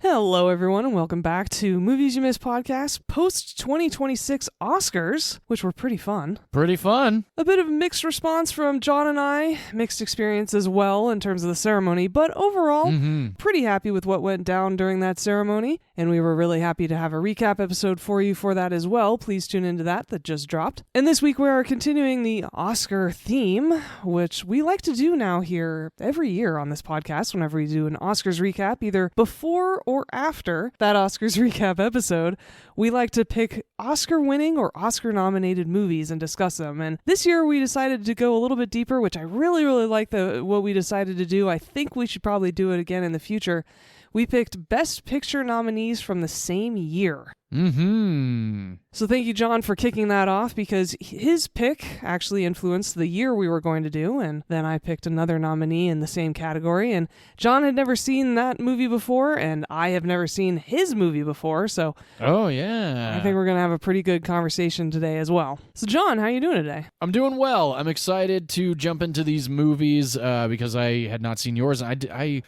Hello, everyone, and welcome back to Movies You Missed podcast post-2026 Oscars, which were pretty fun. Pretty fun. A bit of a mixed response from John and I, mixed experience as well in terms of the ceremony, but overall, pretty happy with what went down during that ceremony, and we were really happy to have a recap episode for you for that as well. Please tune into that just dropped. And this week we are continuing the Oscar theme, which we like to do now here every year on this podcast whenever we do an Oscars recap, either before or after that Oscars recap episode. We like to pick Oscar-winning or Oscar-nominated movies and discuss them. And this year we decided to go a little bit deeper, which I really like what we decided to do. I think we should probably do it again in the future. We picked Best Picture nominees from the same year. So thank you, John, for kicking that off, because his pick actually influenced the year we were going to do, and then I picked another nominee in the same category, and John had never seen that movie before, and I have never seen his movie before, so oh yeah, I think we're going to have a pretty good conversation today as well. So John, how are you doing today? I'm doing well. I'm excited to jump into these movies because I had not seen yours. I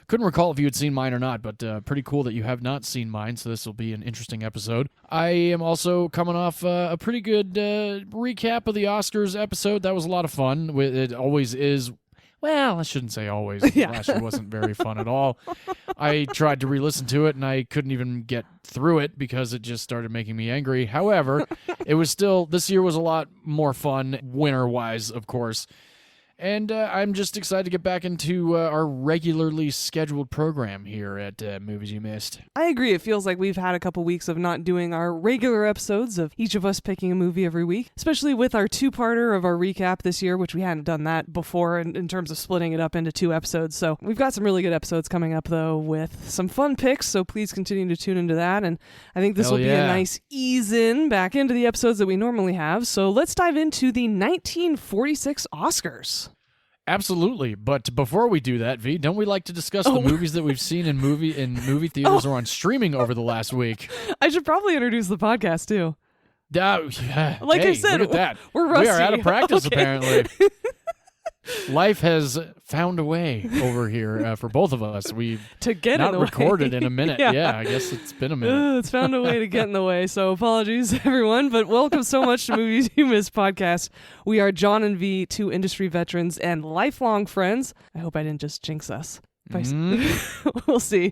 couldn't recall if you had seen mine or not, but pretty cool that you have not seen mine, so this will be an interesting episode. I am also coming off a pretty good recap of the Oscars episode. That was a lot of fun. It always is. Well, I shouldn't say always. Last year wasn't very fun at all. I tried to re-listen to it, and I couldn't even get through it because it just started making me angry. However, it was still, this year was a lot more fun, winner-wise, of course. And I'm just excited to get back into our regularly scheduled program here at Movies You Missed. I agree. It feels like we've had a couple weeks of not doing our regular episodes of each of us picking a movie every week, especially with our two-parter of our recap this year, which we hadn't done that before in terms of splitting it up into 2 episodes. So we've got some really good episodes coming up, though, with some fun picks, so please continue to tune into that. And I think this will be a nice ease-in back into the episodes that we normally have. So let's dive into the 1946 Oscars. Absolutely, but before we do that, V, don't we like to discuss the movies that we've seen in movie theaters or on streaming over the last week? I should probably introduce the podcast too. Like I said, look at that. We're rusty. We are out of practice apparently. Life has found a way over here for both of us. We've not recorded in a minute. Yeah, I guess it's been a minute. It's found a way to get in the way, so apologies, everyone. But welcome so much to Movies You Missed podcast. We are John and V, 2 industry veterans and lifelong friends. I hope I didn't just jinx us. We'll see.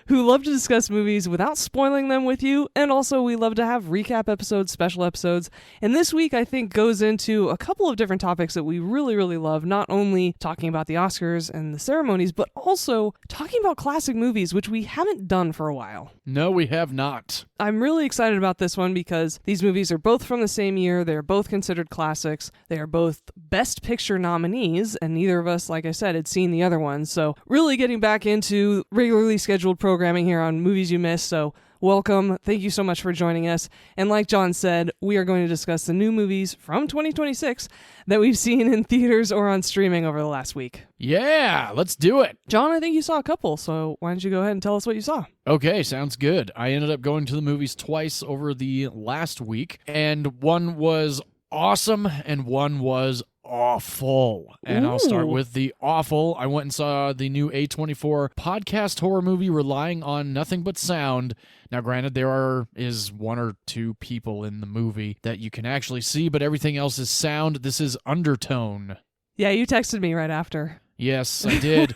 Who love to discuss movies without spoiling them with you, and also we love to have recap episodes, special episodes, and this week I think goes into a couple of different topics that we really love, not only talking about the Oscars and the ceremonies, but also talking about classic movies, which we haven't done for a while. No, we have not. I'm really excited about this one because these movies are both from the same year, they're both considered classics, they are both Best Picture nominees, and neither of us, like I said, had seen the other one, so really getting back into regularly scheduled programming here on Movies You Missed, so welcome. Thank you so much for joining us. And like John said, we are going to discuss the new movies from 2026 that we've seen in theaters or on streaming over the last week. Yeah, let's do it. John, I think you saw a couple, so why don't you go ahead and tell us what you saw? Okay, sounds good. I ended up going to the movies twice over the last week, and one was awesome and one was awful. And I'll start with the awful. I went and saw the new A24 podcast horror movie Relying on Nothing But Sound. Now, granted, there is 1 or 2 people in the movie that you can actually see, but everything else is sound. This is Undertone. Yeah, you texted me right after. Yes, I did.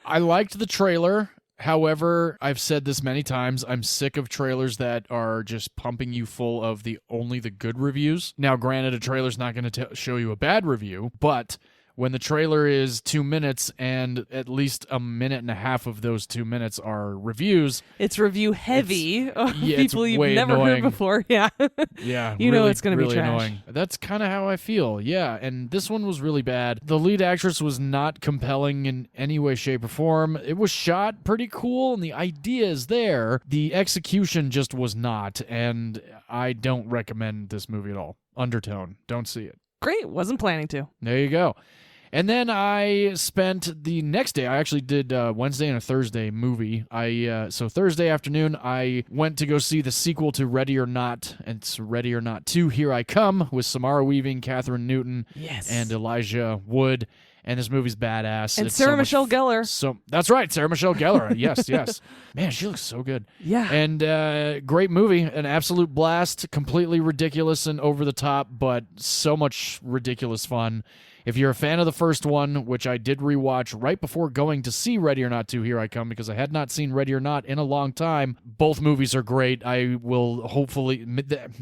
I liked the trailer. However, I've said this many times, I'm sick of trailers that are just pumping you full of only the good reviews. Now, granted, a trailer's not going to show you a bad review, but when the trailer is 2 minutes and at least a minute and a half of those 2 minutes are reviews. It's review heavy. People it's you've way never annoying. heard before. Yeah. Yeah. You know it's going to really be trash. Annoying. That's kind of how I feel. Yeah. And this one was really bad. The lead actress was not compelling in any way, shape, or form. It was shot pretty cool and the idea is there. The execution just was not. And I don't recommend this movie at all. Undertone. Don't see it. Great. Wasn't planning to. There you go. And then I spent the next day, I actually did Wednesday and a Thursday movie. So Thursday afternoon, I went to go see the sequel to Ready or Not, and it's Ready or Not 2, Here I Come, with Samara Weaving, Catherine Newton, and Elijah Wood. and this movie's badass. And It's Sarah so much Michelle Gellar. So that's right, Sarah Michelle Gellar. Yes. Man, she looks so good. Yeah. And great movie, an absolute blast, completely ridiculous and over the top, but so much ridiculous fun. If you're a fan of the first one, which I did rewatch right before going to see Ready or Not 2, Here I Come, because I had not seen Ready or Not in a long time. Both movies are great. I will hopefully,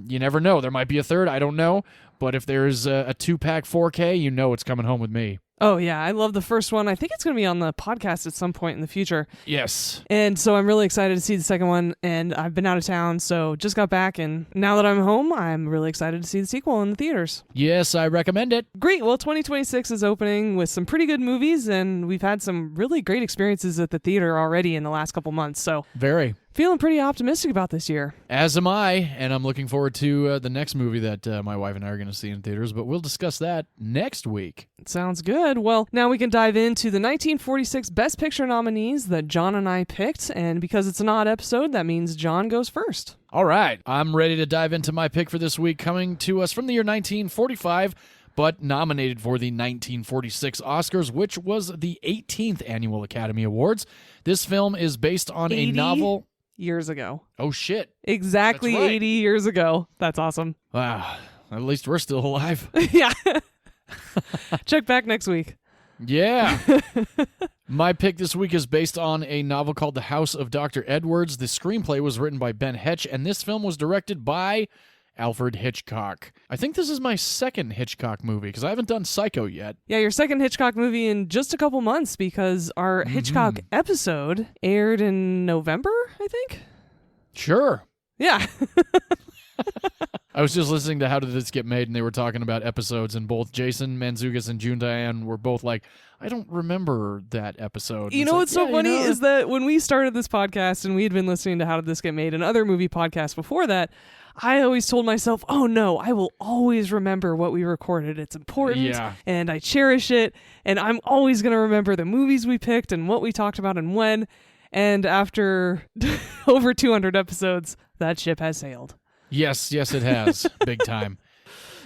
you never know, there might be a third, I don't know. But if there's a 2-pack 4K, you know it's coming home with me. Oh, yeah. I love the first one. I think it's going to be on the podcast at some point in the future. Yes. And so I'm really excited to see the second one. And I've been out of town, so just got back. And now that I'm home, I'm really excited to see the sequel in the theaters. Yes, I recommend it. Great. Well, 2026 is opening with some pretty good movies. And we've had some really great experiences at the theater already in the last couple months. So Very. feeling pretty optimistic about this year. As am I, and I'm looking forward to the next movie that my wife and I are going to see in theaters, but we'll discuss that next week. Sounds good. Well, now we can dive into the 1946 Best Picture nominees that John and I picked, and because it's an odd episode, that means John goes first. All right, I'm ready to dive into my pick for this week, coming to us from the year 1945, but nominated for the 1946 Oscars, which was the 18th Annual Academy Awards. This film is based on a novel... years ago. Oh, shit. Exactly. That's right. 80 years ago. That's awesome. Wow. At least we're still alive. Yeah. Check back next week. Yeah. My pick this week is based on a novel called The House of Dr. Edwards. The screenplay was written by Ben Hetch, and this film was directed by Alfred Hitchcock. I think this is my second Hitchcock movie, because I haven't done Psycho yet. Yeah, your second Hitchcock movie in just a couple months, because our Hitchcock episode aired in November, I think? Sure. Yeah. I was just listening to How Did This Get Made, and they were talking about episodes, and both Jason Mantzoukas and June Diane were both like, I don't remember that episode. You know what's so funny is that when we started this podcast and we had been listening to How Did This Get Made and other movie podcasts before that, I always told myself, oh no, I will always remember what we recorded. It's important, and I cherish it, and I'm always going to remember the movies we picked and what we talked about and when. And after over 200 episodes, that ship has sailed. Yes, it has. Big time.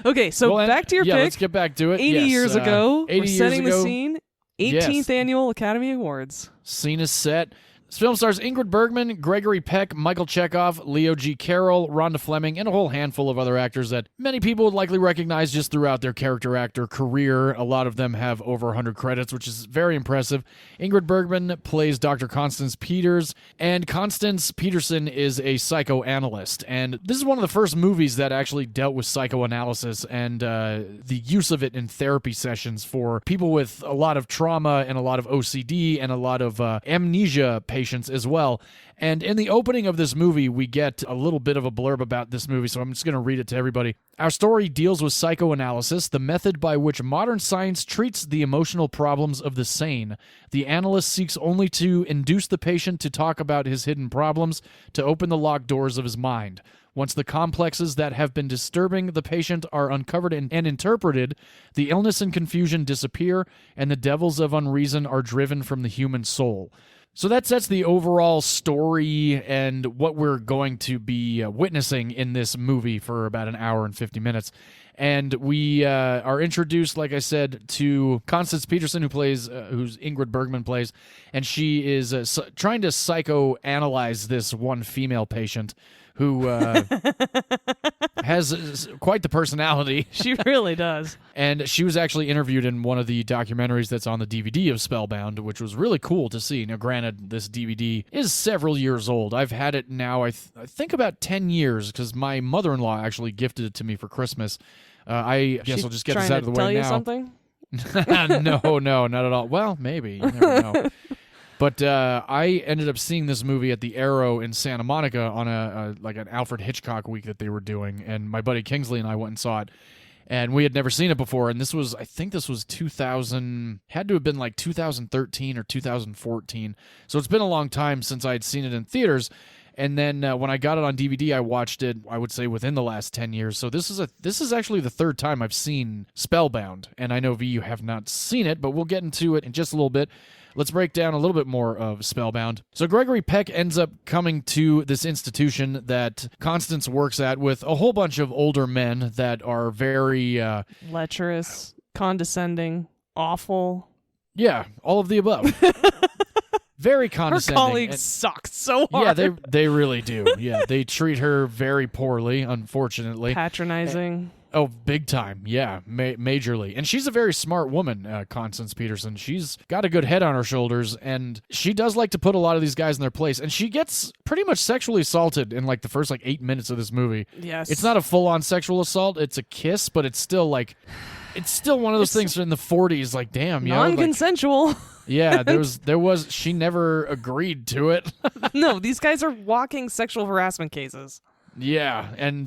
Okay, so back to your pick. Let's get back to it. 80 years ago, 80 we're years setting ago, the scene. 18th Annual Academy Awards. Scene is set. This film stars Ingrid Bergman, Gregory Peck, Michael Chekhov, Leo G. Carroll, Rhonda Fleming, and a whole handful of other actors that many people would likely recognize just throughout their character actor career. A lot of them have over 100 credits, which is very impressive. Ingrid Bergman plays Dr. Constance Peters, and Constance Peterson is a psychoanalyst. And this is one of the first movies that actually dealt with psychoanalysis and the use of it in therapy sessions for people with a lot of trauma and a lot of OCD and a lot of amnesia patients as well. And in the opening of this movie, we get a little bit of a blurb about this movie, so I'm just going to read it to everybody. Our story deals with psychoanalysis, the method by which modern science treats the emotional problems of the sane. The analyst seeks only to induce the patient to talk about his hidden problems, to open the locked doors of his mind. Once the complexes that have been disturbing the patient are uncovered and interpreted, the illness and confusion disappear, and the devils of unreason are driven from the human soul. So that sets the overall story and what we're going to be witnessing in this movie for about an hour and 50 minutes. And we are introduced, like I said, to Constance Peterson, who's Ingrid Bergman plays, and she is trying to psychoanalyze this one female patient who has quite the personality. She really does. And she was actually interviewed in one of the documentaries that's on the DVD of Spellbound, which was really cool to see. Now, granted, this DVD is several years old. I've had it now, I think about 10 years, because my mother-in-law actually gifted it to me for Christmas. I guess I'll just get this out of the way now. Tell you No, something? not at all. Well, maybe. You never know. But I ended up seeing this movie at the Arrow in Santa Monica on an Alfred Hitchcock week that they were doing, and my buddy Kingsley and I went and saw it, and we had never seen it before. And I think this was 2000, had to have been like 2013 or 2014. So it's been a long time since I had seen it in theaters. And then when I got it on DVD, I watched it, I would say, within the last 10 years. So this is actually the third time I've seen Spellbound. And I know, V, you have not seen it, but we'll get into it in just a little bit. Let's break down a little bit more of Spellbound. So Gregory Peck ends up coming to this institution that Constance works at with a whole bunch of older men that are very... lecherous, condescending, awful. Yeah, all of the above. Very Her condescending. colleagues suck so hard. Yeah, they really do. Yeah, they treat her very poorly, unfortunately. Patronizing. Oh, big time. Yeah, majorly. And she's a very smart woman, Constance Peterson. She's got a good head on her shoulders, and she does like to put a lot of these guys in their place. And she gets pretty much sexually assaulted in like the first 8 minutes of this movie. Yes. It's not a full-on sexual assault. It's a kiss, but it's still one of those things in the 40s. Like, damn, non-consensual. Yeah, there was. She never agreed to it. No, these guys are walking sexual harassment cases. Yeah, and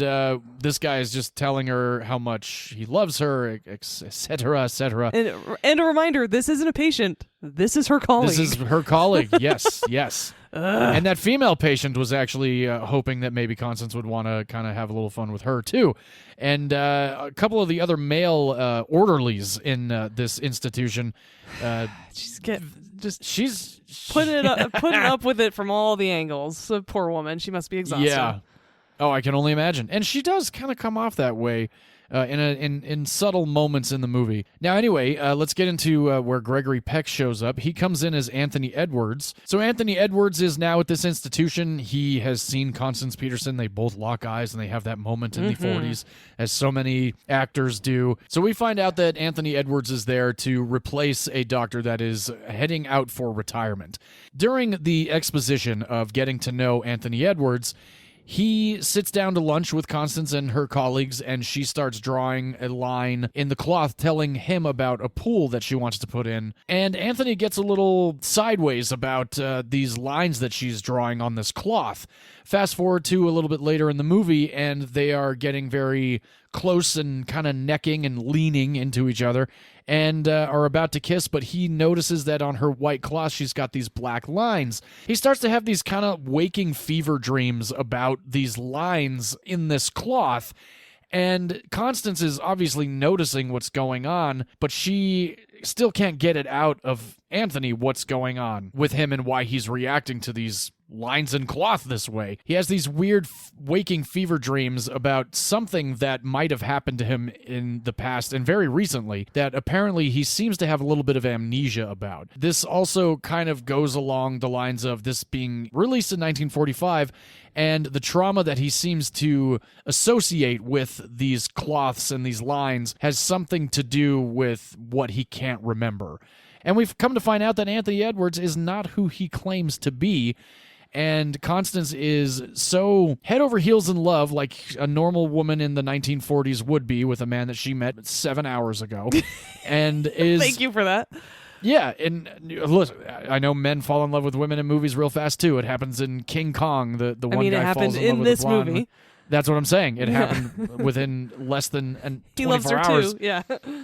this guy is just telling her how much he loves her, etc., etc. And a reminder, this isn't a patient. This is her colleague. This is her colleague. Yes, yes. And that female patient was actually hoping that maybe Constance would want to kind of have a little fun with her too. And a couple of the other male orderlies in this institution. She's putting up with it from all the angles. The poor woman, she must be exhausted. Yeah. Oh, I can only imagine. And she does kind of come off that way in subtle moments in the movie. Now, anyway, let's get into where Gregory Peck shows up. He comes in as Anthony Edwards. So Anthony Edwards is now at this institution. He has seen Constance Peterson. They both lock eyes, and they have that moment in the 40s, as so many actors do. So we find out that Anthony Edwards is there to replace a doctor that is heading out for retirement. During the exposition of getting to know Anthony Edwards, he sits down to lunch with Constance and her colleagues, and she starts drawing a line in the cloth telling him about a pool that she wants to put in. And Anthony gets a little sideways about these lines that she's drawing on this cloth. Fast forward to a little bit later in the movie, and they are getting very close and kind of necking and leaning into each other and are about to kiss, but he notices that on her white cloth she's got these black lines. He starts to have these kind of waking fever dreams about these lines in this cloth, and Constance is obviously noticing what's going on, but she still can't get it out of Anthony what's going on with him and why he's reacting to these lines in cloth this way. He has these weird waking fever dreams about something that might have happened to him in the past and very recently that apparently he seems to have a little bit of amnesia about. This also kind of goes along the lines of this being released in 1945 and the trauma that he seems to associate with these cloths and these lines has something to do with what he can't remember. And we've come to find out that Anthony Edwards is not who he claims to be. And Constance is so head over heels in love, like a normal woman in the 1940s would be with a man that she met 7 hours ago. And is Thank you for that. Yeah, and look, I know men fall in love with women in movies real fast too. It happens in King Kong. The one guy it falls happened in love in with this the blonde. movie. That's what I'm saying. It happened within less than 24 He loves her hours. too. Yeah.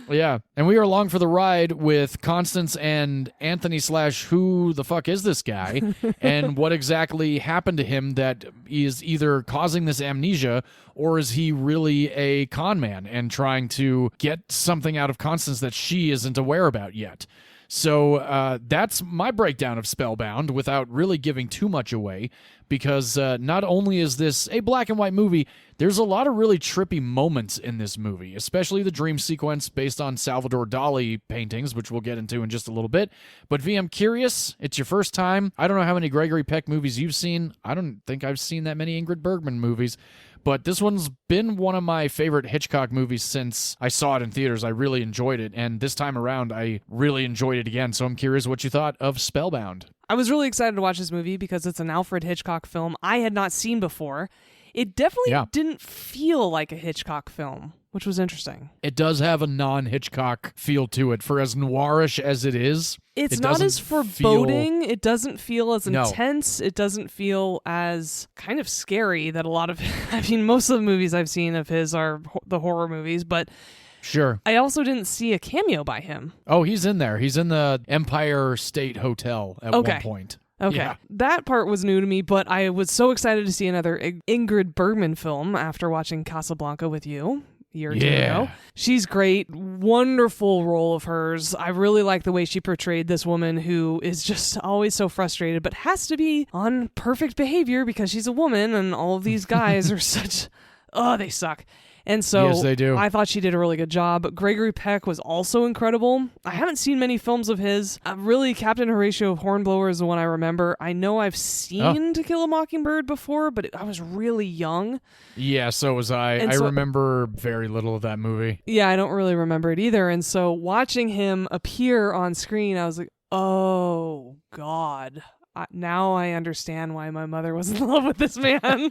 Yeah. And we are along for the ride with Constance and Anthony / who the fuck is this guy? And what exactly happened to him that is either causing this amnesia or is he really a con man and trying to get something out of Constance that she isn't aware about yet? So that's my breakdown of Spellbound without really giving too much away, because not only is this a black and white movie, there's a lot of really trippy moments in this movie, especially the dream sequence based on Salvador Dali paintings, which we'll get into in just a little bit. But V, I'm curious, it's your first time. I don't know how many Gregory Peck movies you've seen. I don't think I've seen that many Ingrid Bergman movies. But this one's been one of my favorite Hitchcock movies since I saw it in theaters. I really enjoyed it, and this time around, I really enjoyed it again. So I'm curious what you thought of Spellbound. I was really excited to watch this movie because it's an Alfred Hitchcock film I had not seen before. It definitely didn't feel like a Hitchcock film, which was interesting. It does have a non-Hitchcock feel to it. For as noirish as it is, it's not as foreboding. It doesn't feel as intense. It doesn't feel as kind of scary that a lot of... I mean, most of the movies I've seen of his are the horror movies, but... Sure. I also didn't see a cameo by him. Oh, he's in there. He's in the Empire State Hotel at one point. Okay. Yeah. That part was new to me, but I was so excited to see another Ingrid Bergman film after watching Casablanca with you a year or two ago. She's great. Wonderful role of hers. I really like the way she portrayed this woman who is just always so frustrated, but has to be on perfect behavior because she's a woman and all of these guys are such... Oh, they suck. And so yes, they do. I thought she did a really good job. Gregory Peck was also incredible. I haven't seen many films of his. Really, Captain Horatio Hornblower is the one I remember. I know I've seen To Kill a Mockingbird before, but I was really young. Yeah, so was I. And I so, remember very little of that movie. Yeah, I don't really remember it either. And so watching him appear on screen, I was like, oh, God. Now I understand why my mother was in love with this man.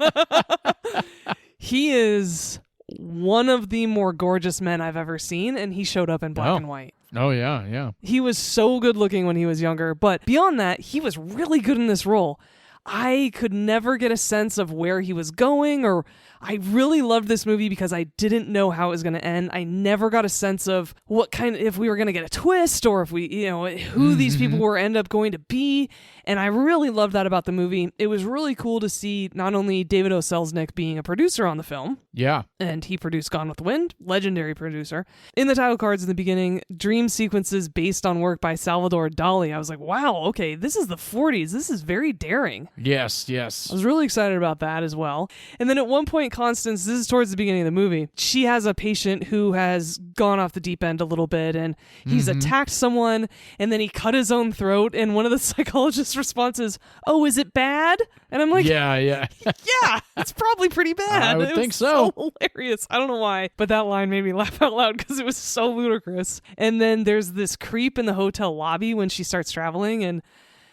He is one of the more gorgeous men I've ever seen, and he showed up in black and white. Oh, yeah, yeah. He was so good looking when he was younger, but beyond that, he was really good in this role. I could never get a sense of where he was going, or I really loved this movie because I didn't know how it was going to end. I never got a sense of if we were going to get a twist, or if we, who these people were end up going to be. And I really loved that about the movie. It was really cool to see not only David O. Selznick being a producer on the film. Yeah. And he produced Gone with the Wind, legendary producer. In the title cards in the beginning, dream sequences based on work by Salvador Dali. I was like, wow, okay, this is the 40s. This is very daring. Yes. I was really excited about that as well. And then at one point, Constance, this is towards the beginning of the movie, she has a patient who has gone off the deep end a little bit, and he's attacked someone, and then he cut his own throat, and one of the psychologists' responses, "Oh, is it bad?" And I'm like, yeah, yeah, it's probably pretty bad. I would think so. Hilarious. I don't know why, but that line made me laugh out loud because it was so ludicrous. And then there's this creep in the hotel lobby when she starts traveling, and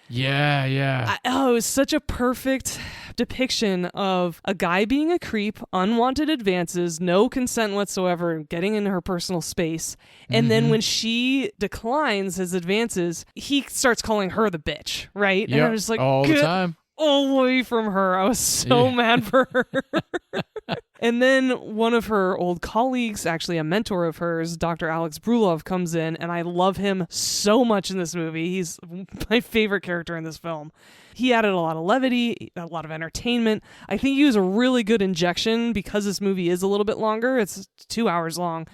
yeah. it was such a perfect depiction of a guy being a creep, unwanted advances, no consent whatsoever, getting in her personal space. And then when she declines his advances, he starts calling her the bitch, right? Yep. And I'm just like, all the time. Away from her. I was so mad for her. And then one of her old colleagues, actually a mentor of hers, Dr. Alex Brulov, comes in, and I love him so much in this movie. He's my favorite character in this film. He added a lot of levity, a lot of entertainment. I think he was a really good injection because this movie is a little bit longer. It's 2 hours long.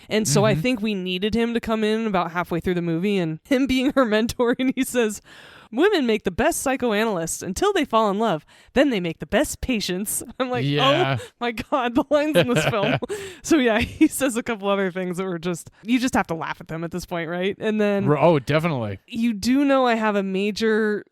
And so I think we needed him to come in about halfway through the movie, and him being her mentor, and he says, "Women make the best psychoanalysts until they fall in love. Then they make the best patients." I'm like, oh my God, the lines in this film. So yeah, he says a couple other things that were you just have to laugh at them at this point, right? And then... Oh, definitely. You do know I have a major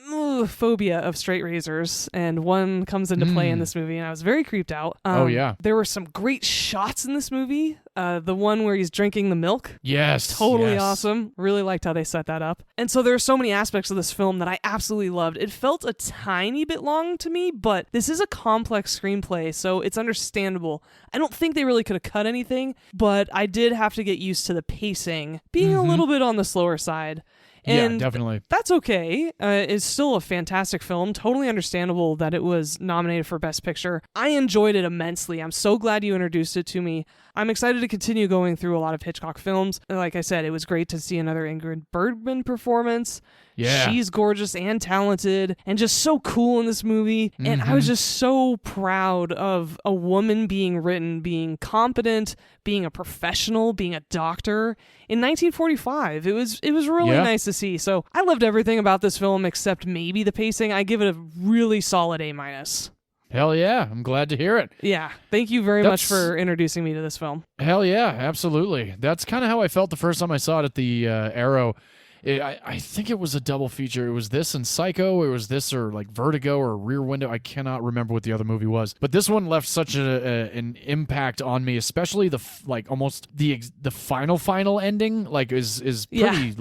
phobia of straight razors, and one comes into play in this movie, and I was very creeped out. Oh, yeah. There were some great shots in this movie. The one where he's drinking the milk. Yes. Totally awesome. Really liked how they set that up. And so there are so many aspects of this film that I absolutely loved. It felt a tiny bit long to me, but this is a complex screenplay, so it's understandable. I don't think they really could have cut anything, but I did have to get used to the pacing being a little bit on the slower side. And yeah, definitely. That's okay. It's still a fantastic film. Totally understandable that it was nominated for Best Picture. I enjoyed it immensely. I'm so glad you introduced it to me. I'm excited to continue going through a lot of Hitchcock films. Like I said, it was great to see another Ingrid Bergman performance. Yeah. She's gorgeous and talented and just so cool in this movie. And I was just so proud of a woman being written, being competent, being a professional, being a doctor in 1945. It was really nice to see. So I loved everything about this film except maybe the pacing. I give it a really solid A-. Hell yeah. I'm glad to hear it. Yeah. Thank you very much for introducing me to this film. Hell yeah. Absolutely. That's kind of how I felt the first time I saw it at the Arrow. I think it was a double feature. It was this and Psycho. It was this or like Vertigo or Rear Window. I cannot remember what the other movie was. But this one left such an impact on me, especially almost the final ending. Like is pretty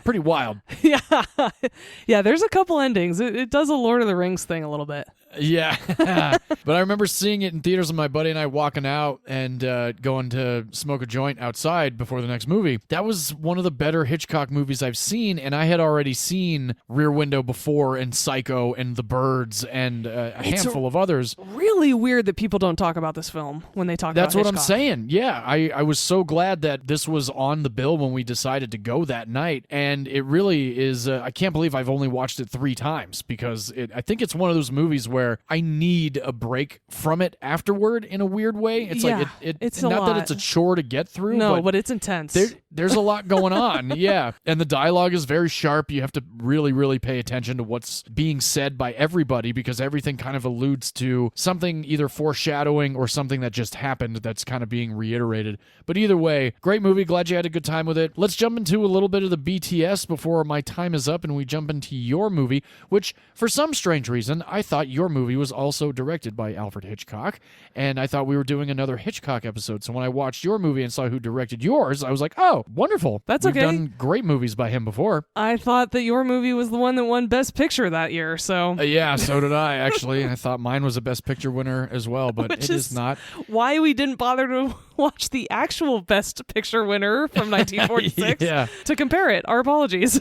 pretty wild. Yeah. There's a couple endings. It does a Lord of the Rings thing a little bit. Yeah. But I remember seeing it in theaters with my buddy and I walking out and going to smoke a joint outside before the next movie. That was one of the better Hitchcock movies I've seen, and I had already seen Rear Window before and Psycho and The Birds and a handful of others. Really weird that people don't talk about this film when they talk about Hitchcock. That's what I'm saying. Yeah, I was so glad that this was on the bill when we decided to go that night, and it really is, I can't believe I've only watched it 3 times because I think it's one of those movies where I need a break from it afterward in a weird way. It's like it's a not lot. that it's a chore to get through. No, but it's intense. There's a lot going on, yeah. And the dialogue is very sharp. You have to really, really pay attention to what's being said by everybody because everything kind of alludes to something either foreshadowing or something that just happened that's kind of being reiterated. But either way, great movie. Glad you had a good time with it. Let's jump into a little bit of the BTS before my time is up and we jump into your movie, which for some strange reason, I thought your movie was also directed by Alfred Hitchcock. And I thought we were doing another Hitchcock episode. So when I watched your movie and saw who directed yours, I was like, oh, wonderful. That's We've okay. done great movies by him before. I thought that your movie was the one that won Best Picture that year, so... Yeah, so did I, actually. I thought mine was a Best Picture winner as well, but Which it is not. Why we didn't bother to watch the actual Best Picture winner from 1946 Yeah. to compare it. Our apologies.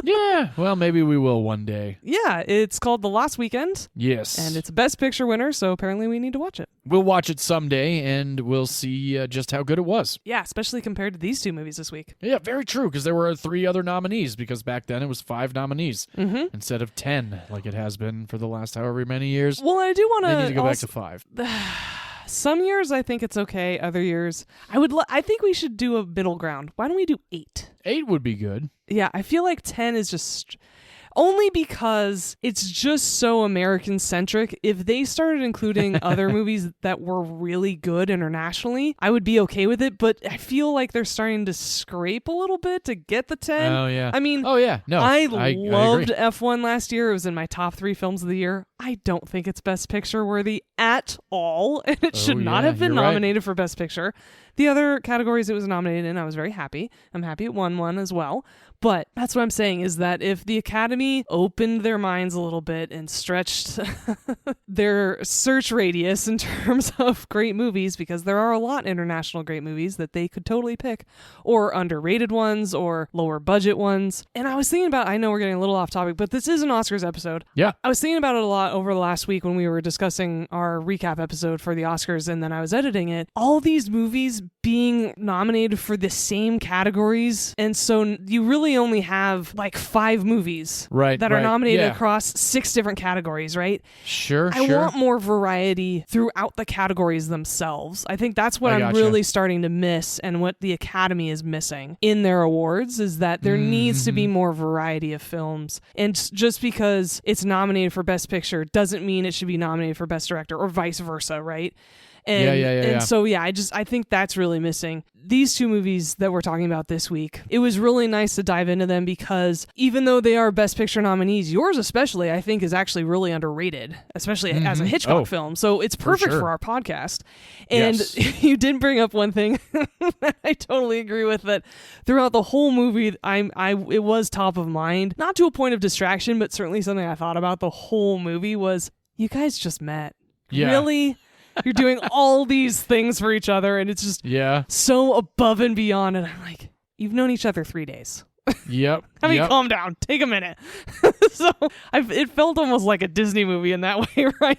Yeah, well, maybe we will one day. Yeah, it's called The Last Weekend. Yes. And it's a Best Picture winner, so apparently we need to watch it. We'll watch it someday, and we'll see just how good it was. Yeah, especially compared to these two movies this week. Yeah, very true, because there were 3 other nominees, because back then it was 5 nominees instead of 10, like it has been for the last however many years. Well, I do want They need to go back to 5. Some years I think it's okay. Other years, I think we should do a middle ground. Why don't we do 8? 8 would be good. Yeah, I feel like 10 is just... Only because it's just so American-centric. If they started including other movies that were really good internationally, I would be okay with it, but I feel like they're starting to scrape a little bit to get the 10. Oh, yeah. I mean, oh, yeah. No, I agree. loved F1 last year. It was in my top 3 films of the year. I don't think it's Best Picture worthy at all, and it should not have been nominated for Best Picture. The other categories it was nominated in, I was very happy. I'm happy it won one as well. But that's what I'm saying is that if the Academy opened their minds a little bit and stretched their search radius in terms of great movies, because there are a lot of international great movies that they could totally pick, or underrated ones, or lower budget ones. And I was thinking about, I know we're getting a little off topic, but this is an Oscars episode. Yeah. I was thinking about it a lot over the last week when we were discussing our recap episode for the Oscars, and then I was editing it. All these movies being nominated for the same categories, and so you really only have like 5 movies that are nominated across 6 different categories, right? Sure. I want more variety throughout the categories themselves. I think that's what I'm really starting to miss, and what the Academy is missing in their awards is that there needs to be more variety of films. And just because it's nominated for Best Picture doesn't mean it should be nominated for Best Director, or vice versa, right? And so, I think that's really missing. These 2 movies that we're talking about this week, it was really nice to dive into them because even though they are Best Picture nominees, yours especially, I think, is actually really underrated, especially as a Hitchcock film. So it's perfect for our podcast. And you did bring up one thing that I totally agree with, that throughout the whole movie, it was top of mind. Not to a point of distraction, but certainly something I thought about the whole movie was, you guys just met. Yeah. Really? You're doing all these things for each other, and it's just so above and beyond. And I'm like, you've known each other 3 days. Yep. I mean, calm down. Take a minute. So it felt almost like a Disney movie in that way, right?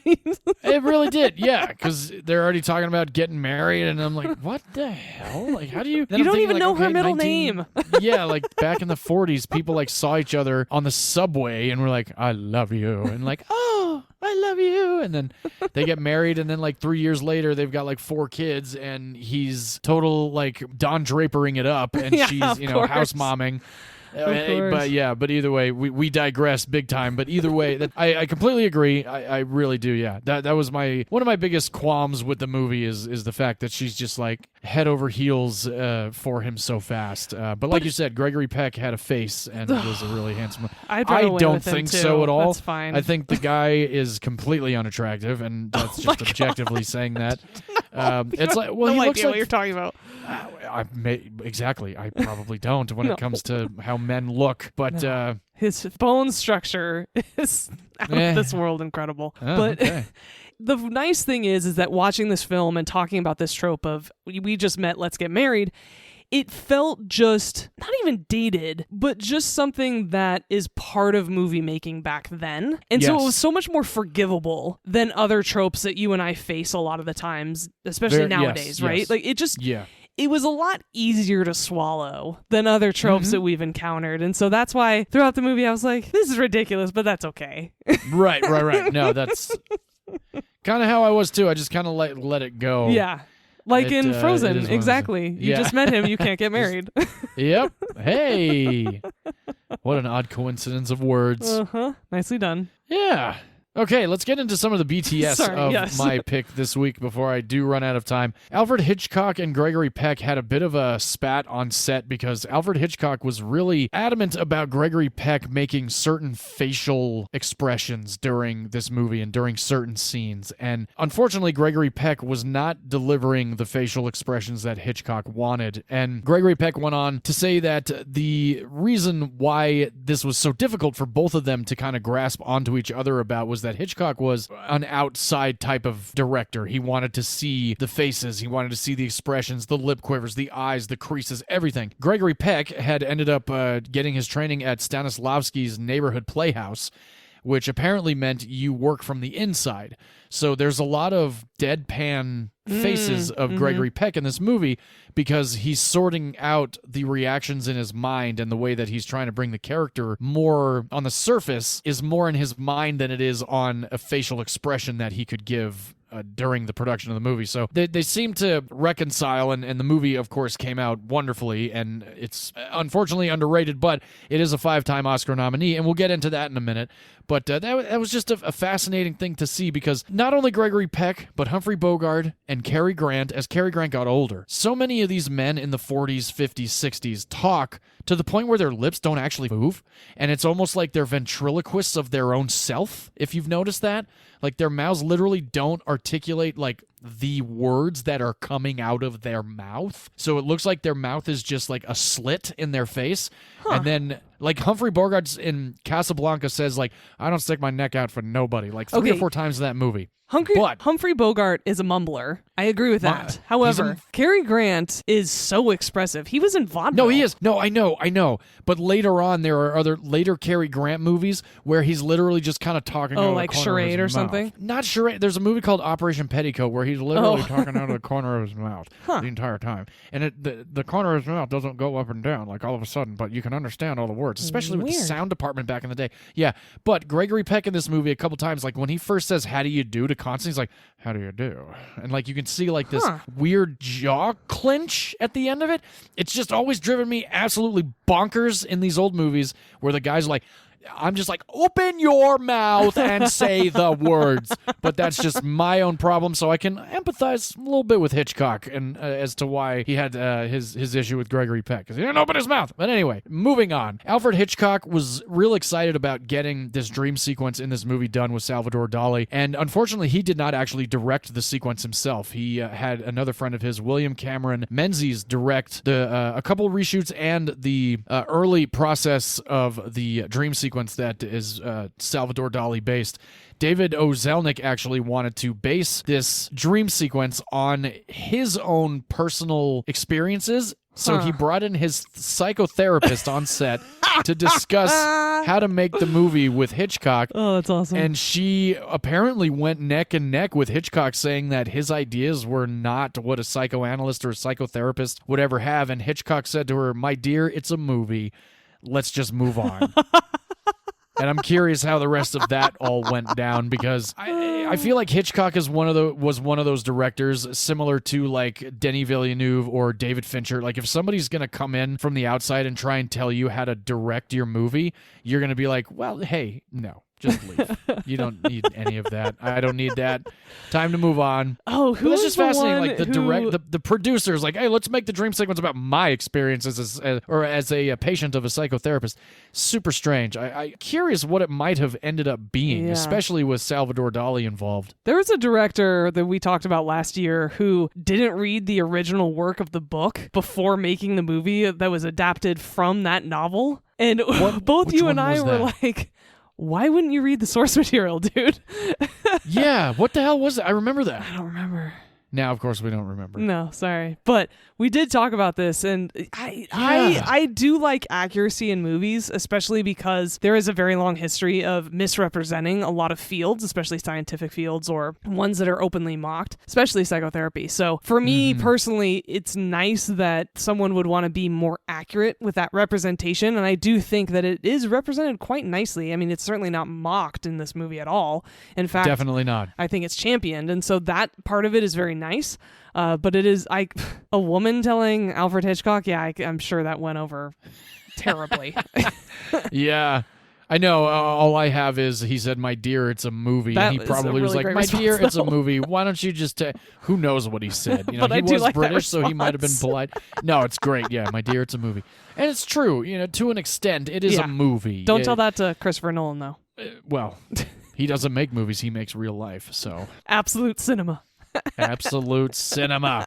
It really did, yeah, because they're already talking about getting married, and I'm like, what the hell? Like, how do you... You don't even know her middle name. Yeah, like back in the 40s, people like saw each other on the subway and were like, I love you. And like, oh, I love you. And then they get married, and then like 3 years later, they've got like 4 kids, and he's total like Don Drapering it up, and she's, house momming. But either way, we digress big time. But either way, I completely agree. I really do. Yeah, that was one of my biggest qualms with the movie is the fact that she's just like head over heels for him so fast. But like you said, Gregory Peck had a face and was a really handsome. I don't think so at all. That's fine. I think the guy is completely unattractive, and that's just objectively saying that. It's like, well, he looks like what you're talking about. Exactly. I probably don't when it comes to how men look, but his bone structure is out of this world incredible. Okay. The nice thing is that watching this film and talking about this trope of we just met, let's get married, it felt just not even dated, but just something that is part of movie making back then. And so it was so much more forgivable than other tropes that you and I face a lot of the times, especially nowadays, right? Yes. Like it just... It was a lot easier to swallow than other tropes that we've encountered. And so that's why throughout the movie I was like, this is ridiculous, but that's okay. Right. No, that's kind of how I was too. I just kind of let it go. Yeah. Like in it is Frozen, one of those- exactly. You Yeah. just met him, you can't get married. Yep. Hey. What an odd coincidence of words. Uh-huh. Nicely done. Yeah. Okay, let's get into some of the BTS Sorry, of yes. my pick this week before I do run out of time. Alfred Hitchcock and Gregory Peck had a bit of a spat on set because Alfred Hitchcock was really adamant about Gregory Peck making certain facial expressions during this movie and during certain scenes. And unfortunately, Gregory Peck was not delivering the facial expressions that Hitchcock wanted. And Gregory Peck went on to say that the reason why this was so difficult for both of them to kind of grasp onto each other about was that Hitchcock was an outside type of director. He wanted to see the faces, he wanted to see the expressions, the lip quivers, the eyes, the creases, everything. Gregory Peck had ended up getting his training at Stanislavski's neighborhood playhouse, which apparently meant you work from the inside. So there's a lot of deadpan faces of Gregory Peck in this movie because he's sorting out the reactions in his mind, and the way that he's trying to bring the character more on the surface is more in his mind than it is on a facial expression that he could give during the production of the movie. So they seem to reconcile, and the movie, of course, came out wonderfully, and it's unfortunately underrated, but it is a 5-time Oscar nominee, and we'll get into that in a minute. But that was just a fascinating thing to see, because not only Gregory Peck, but Humphrey Bogart and Cary Grant, as Cary Grant got older. So many of these men in the 40s, 50s, 60s talk to the point where their lips don't actually move, and it's almost like they're ventriloquists of their own self, if you've noticed that. Like, their mouths literally don't articulate, like, the words that are coming out of their mouth. So it looks like their mouth is just like a slit in their face. And then, like, Humphrey Bogart in Casablanca says, like, I don't stick my neck out for nobody, like 3 or 4 times in that movie. Humphrey Bogart is a mumbler. I agree with that. However, Cary Grant is so expressive. He was in vaudeville. No, he is. No, I know. But later on, there are other later Cary Grant movies where he's literally just kind of talking out of the corner Charade of his or mouth. something? Not Charade. There's a movie called Operation Petticoat where he's literally talking out of the corner of his mouth the entire time. And the corner of his mouth doesn't go up and down like all of a sudden, but you can understand all the words, especially with the sound department back in the day. Yeah, but Gregory Peck in this movie a couple times, like when he first says, "How do you do?" to Constance, he's like, "How do you do?" And like you can see like this weird jaw clench at the end of it. It's just always driven me absolutely bonkers in these old movies where the guys are like, I'm just like, open your mouth and say the words. But that's just my own problem, so I can empathize a little bit with Hitchcock and as to why he had his issue with Gregory Peck, because he didn't open his mouth. But anyway, moving on. Alfred Hitchcock was real excited about getting this dream sequence in this movie done with Salvador Dali, and unfortunately, he did not actually direct the sequence himself. He had another friend of his, William Cameron Menzies, direct a couple reshoots and the early process of the dream sequence that is Salvador Dali based. David O. Zelnick actually wanted to base this dream sequence on his own personal experiences, so he brought in his psychotherapist on set to discuss how to make the movie with Hitchcock. Oh, that's awesome. And she apparently went neck and neck with Hitchcock, saying that his ideas were not what a psychoanalyst or a psychotherapist would ever have. And Hitchcock said to her, "My dear, it's a movie. Let's just move on." And I'm curious how the rest of that all went down, because I feel like Hitchcock was one of those directors similar to like Denis Villeneuve or David Fincher. Like, if somebody's going to come in from the outside and try and tell you how to direct your movie, you're going to be like, well, hey, no. Just leave. You don't need any of that. I don't need that. Time to move on. Oh, who is just the fascinating? one Like the producers, like, hey, let's make the dream sequence about my experiences as a patient of a psychotherapist. Super strange. I'm curious what it might have ended up being, especially with Salvador Dali involved. There was a director that we talked about last year who didn't read the original work of the book before making the movie that was adapted from that novel. And both you and I were like, why wouldn't you read the source material, dude? Yeah, what the hell was it? I remember that. I don't remember. Now, of course, we don't remember. No, sorry. But we did talk about this, and I do like accuracy in movies, especially because there is a very long history of misrepresenting a lot of fields, especially scientific fields or ones that are openly mocked, especially psychotherapy. So for me personally, it's nice that someone would want to be more accurate with that representation, and I do think that it is represented quite nicely. I mean, it's certainly not mocked in this movie at all. In fact, definitely not. I think it's championed, and so that part of it is very nice. But it is a woman telling Alfred Hitchcock. Yeah, I'm sure that went over terribly. Yeah. I know. All I have is he said, "My dear, it's a movie." That and he is a probably was really like, great "My dear, response, it's a though. movie. Why don't you just?" Who knows what he said? You know, But he I do was like that British, so he might have been response. polite. No, it's great. Yeah, my dear, it's a movie, and it's true. You know, to an extent, it is Yeah. a movie. Don't tell that to Christopher Nolan, though. Well, he doesn't make movies; he makes real life. So Absolute cinema. absolute cinema.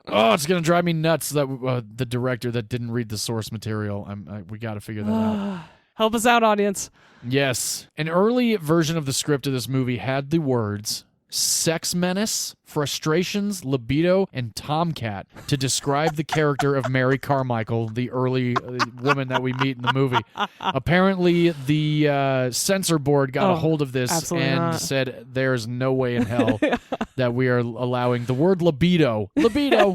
Oh, it's gonna drive me nuts that the director that didn't read the source material. We got to figure that out. Help us out, audience. Yes. An early version of the script of this movie had the words sex menace, frustrations, libido, and tomcat to describe the character of Mary Carmichael, the early woman that we meet in the movie. Apparently, the censor board got a hold of this absolutely and not. said, there's no way in hell that we are allowing the word libido. Libido.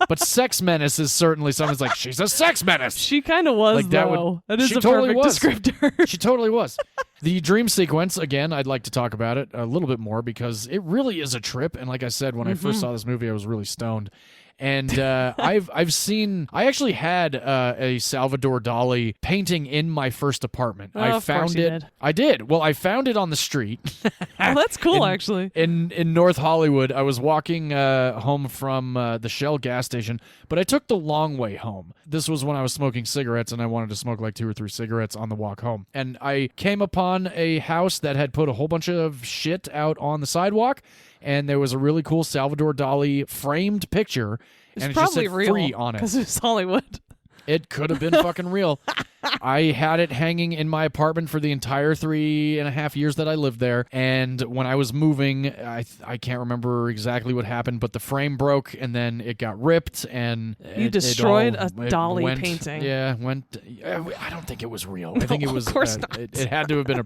But sex menace is certainly something that's like, she's a sex menace. She kind of was, Like, that though. That is she a totally perfect was. descriptor. She totally was. The dream sequence, again, I'd like to talk about it a little bit more because it really is a trip. And like I said, when I first saw this movie, I was really stoned. And I actually had a Salvador Dali painting in my first apartment. Oh, I of found course you it. did. I did. Well, I found it on the street. Oh, that's cool, actually. In North Hollywood. I was walking home from the Shell gas station, but I took the long way home. This was when I was smoking cigarettes, and I wanted to smoke like 2 or 3 cigarettes on the walk home. And I came upon a house that had put a whole bunch of shit out on the sidewalk, and there was a really cool Salvador Dali framed picture, It's and it just probably said real free on it. because it's Hollywood. It could have been fucking real. I had it hanging in my apartment for the entire 3.5 years that I lived there. And when I was moving, I can't remember exactly what happened, but the frame broke and then it got ripped and You destroyed a it Dali went- painting. Yeah, I don't think it was real. I think it was. of course not. It had to have been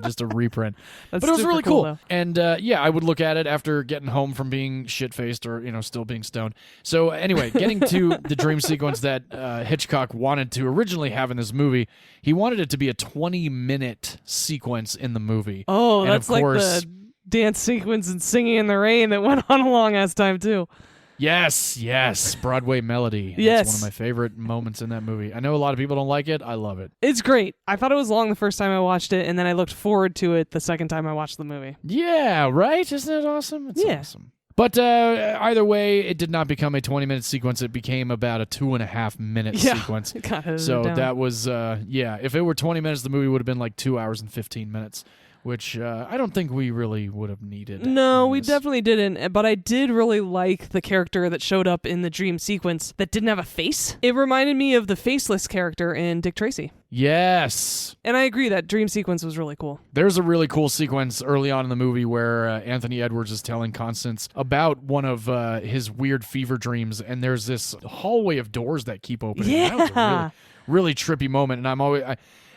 just a reprint. That's But it was super really cool, cool. though. And yeah, I would look at it after getting home from being shit-faced or, still being stoned. So anyway, getting to the dream sequence that Hitchcock wanted to originally have in this movie, he wanted it to be a 20-minute sequence in the movie. Oh, And that's of course, like the dance sequence and Singing in the Rain that went on a long ass time, too. Yes, Broadway Melody. Yes. That's one of my favorite moments in that movie. I know a lot of people don't like it. I love it. It's great. I thought it was long the first time I watched it, and then I looked forward to it the second time I watched the movie. Yeah, right? Isn't it awesome? It's Yeah. awesome. But either way, it did not become a 20-minute sequence. It became about a 2.5-minute sequence. God, it So down. that was, if it were 20 minutes, the movie would have been like 2 hours and 15 minutes, which I don't think we really would have needed. No, in we this. definitely didn't. But I did really like the character that showed up in the dream sequence that didn't have a face. It reminded me of the faceless character in Dick Tracy. Yes. And I agree that dream sequence was really cool. There's a really cool sequence early on in the movie where Anthony Edwards is telling Constance about one of his weird fever dreams, and there's this hallway of doors that keep opening. Yeah. That was a really trippy moment, and I'm always...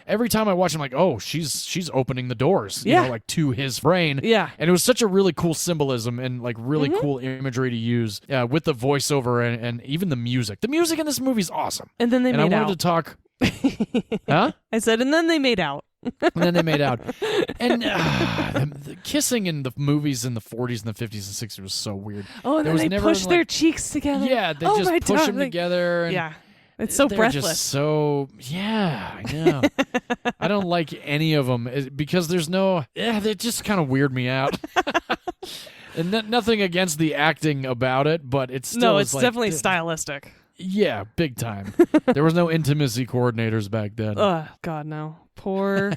every time I watch, I'm like, oh, she's opening the doors, Yeah. like to his brain. Yeah. And it was such a really cool symbolism and like really cool imagery to use with the voiceover and even the music. The music in this movie is awesome. And then they And I made wanted out. to talk... Huh? I said, and then they made out. And then they made out. And the kissing in the movies in the 40s and the 50s and 60s was so weird. Oh, and There then was they never, pushed like- their cheeks together. Yeah, they Oh just my push God, them like- together. And Yeah. It's so they're breathless. Just so I know. I don't like any of them because there's no. Yeah, they just kind of weird me out. And nothing against the acting about it, but it's still No, is it's like, definitely stylistic. Yeah, big time. There was no intimacy coordinators back then. Ugh, God, no. Poor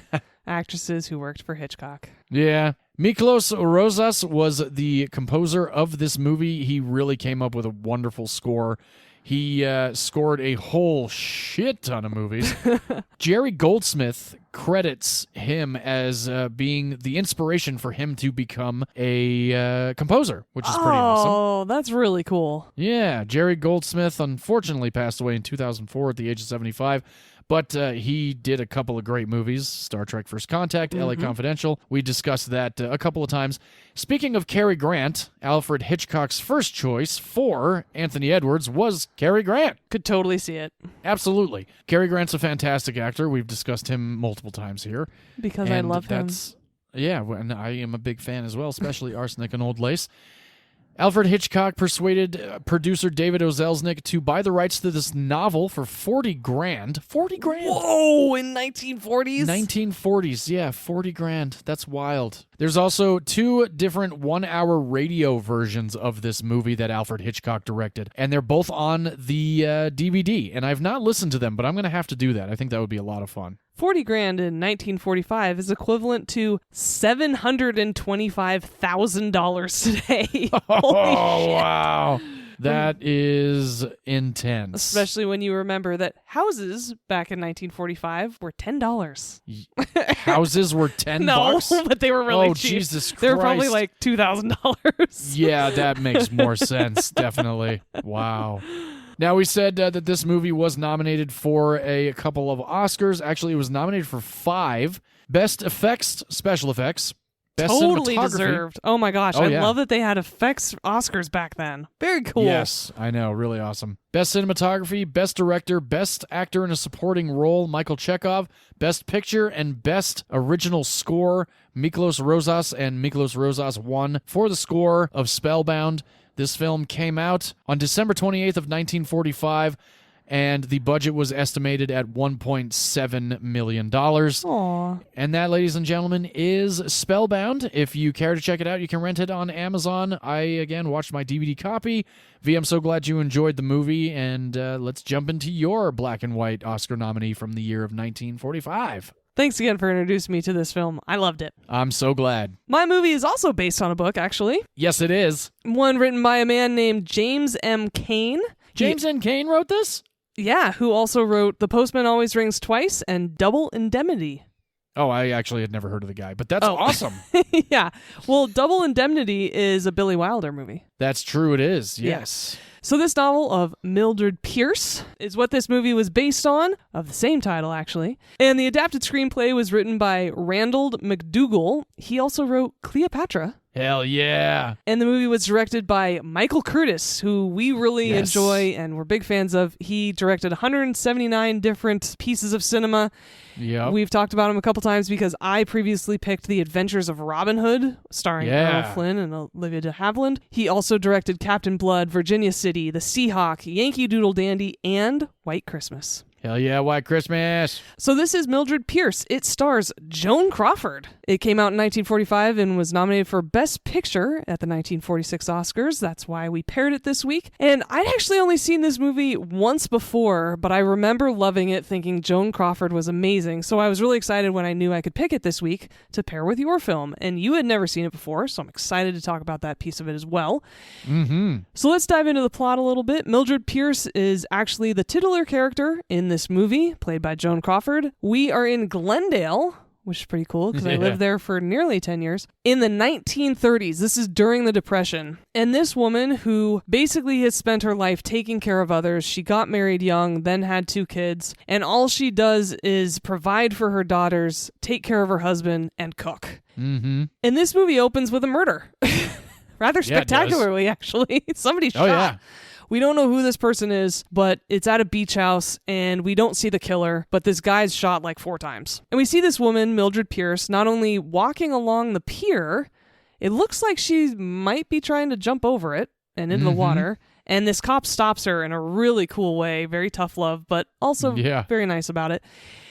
actresses who worked for Hitchcock. Yeah. Miklos Rosas was the composer of this movie. He really came up with a wonderful score. He scored a whole shit ton of movies. Jerry Goldsmith credits him as being the inspiration for him to become a composer, which is pretty awesome. Oh, that's really cool. Yeah, Jerry Goldsmith unfortunately passed away in 2004 at the age of 75. But he did a couple of great movies, Star Trek First Contact, LA Confidential. We discussed that a couple of times. Speaking of Cary Grant, Alfred Hitchcock's first choice for Anthony Edwards was Cary Grant. Could totally see it. Absolutely. Cary Grant's a fantastic actor. We've discussed him multiple times here. Because I And love him. Yeah, and I am a big fan as well, especially Arsenic and Old Lace. Alfred Hitchcock persuaded producer David O. Selznick to buy the rights to this novel for $40,000. $40,000. Whoa, in 1940s? 1940s, yeah, $40,000. That's wild. There's also 2 different 1-hour radio versions of this movie that Alfred Hitchcock directed, and they're both on the DVD, and I've not listened to them, but I'm going to have to do that. I think that would be a lot of fun. $40,000 in 1945 is equivalent to $725,000 today. Oh, wow. That is intense. Especially when you remember that houses back in 1945 were $10. Houses were $10? No, but they were really cheap. cheap. Jesus Christ. They were probably like $2,000. Yeah, that makes more sense, definitely. Wow. Now, we said that this movie was nominated for a couple of Oscars. Actually, it was nominated for 5. Best Effects, Special Effects. Best Totally Cinematography. deserved. Oh my gosh, I love that they had effects Oscars back then. Very cool. Yes, I know, really awesome. Best Cinematography, Best Director, Best Actor in a Supporting Role, Michael Chekhov, Best Picture, and Best Original Score, Miklos Rozas, and Miklos Rozas won for the score of Spellbound. This film came out on December 28th of 1945, and the budget was estimated at $1.7 million. Aww. And that, ladies and gentlemen, is Spellbound. If you care to check it out, you can rent it on Amazon. I, again, watched my DVD copy. V, I'm so glad you enjoyed the movie, and let's jump into your black and white Oscar nominee from the year of 1945. Thanks again for introducing me to this film. I loved it. I'm so glad. My movie is also based on a book, actually. Yes, it is. One written by a man named James M. Cain. James M. Cain wrote this? Yeah, who also wrote The Postman Always Rings Twice and Double Indemnity. Oh, I actually had never heard of the guy, but that's awesome. Yeah. Well, Double Indemnity is a Billy Wilder movie. That's true, it is. Yes. So this novel of Mildred Pierce is what this movie was based on, of the same title, actually. And the adapted screenplay was written by Randall McDougall. He also wrote Cleopatra. Hell yeah. And the movie was directed by Michael Curtis, who we really enjoy and we're big fans of. He directed 179 different pieces of cinema. Yep. We've talked about him a couple times because I previously picked The Adventures of Robin Hood, starring Errol Flynn and Olivia de Havilland. He also directed Captain Blood, Virginia City, The Seahawk, Yankee Doodle Dandy, and White Christmas. Hell yeah, White Christmas. So this is Mildred Pierce. It stars Joan Crawford. It came out in 1945 and was nominated for Best Picture at the 1946 Oscars. That's why we paired it this week. And I'd actually only seen this movie once before, but I remember loving it, thinking Joan Crawford was amazing. So I was really excited when I knew I could pick it this week to pair with your film. And you had never seen it before, so I'm excited to talk about that piece of it as well. Mm-hmm. So let's dive into the plot a little bit. Mildred Pierce is actually the titular character in this movie, played by Joan Crawford. We are in Glendale, which is pretty cool because I lived there for nearly 10 years. In the 1930s, this is during the Depression. And this woman who basically has spent her life taking care of others, she got married young, then had 2 kids, and all she does is provide for her daughters, take care of her husband, and cook. Mm-hmm. And this movie opens with a murder. Rather spectacularly, actually. Somebody shot. Yeah. We don't know who this person is, but it's at a beach house, and we don't see the killer, but this guy's shot like 4 times. And we see this woman, Mildred Pierce, not only walking along the pier, it looks like she might be trying to jump over it and into the water, and this cop stops her in a really cool way, very tough love, but also very nice about it.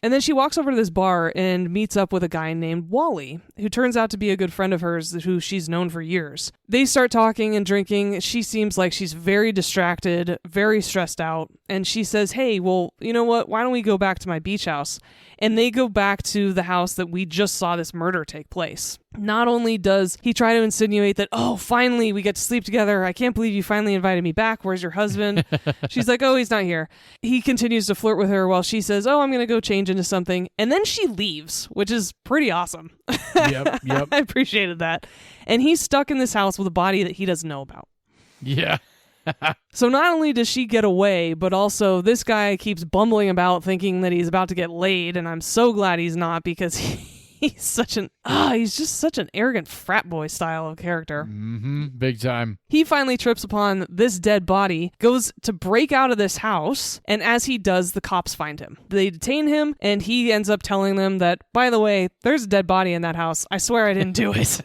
And then she walks over to this bar and meets up with a guy named Wally, who turns out to be a good friend of hers who she's known for years. They start talking and drinking. She seems like she's very distracted, very stressed out. And she says, hey, well, you know what? Why don't we go back to my beach house? And they go back to the house that we just saw this murder take place. Not only does he try to insinuate that, oh, finally we get to sleep together. I can't believe you finally invited me back. Where's your husband? She's like, oh, he's not here. He continues to flirt with her while she says, oh, I'm going to go change into something. And then she leaves, which is pretty awesome. Yep. I appreciated that. And he's stuck in this house with a body that he doesn't know about. Yeah. So not only does she get away, but also this guy keeps bumbling about thinking that he's about to get laid, and I'm so glad he's not because he's such an He's just such an arrogant frat boy style of character. Big time. He finally trips upon this dead body, goes to break out of this house, and as he does, the cops find him. They detain him, and he ends up telling them that, by the way, there's a dead body in that house. I swear I didn't do it.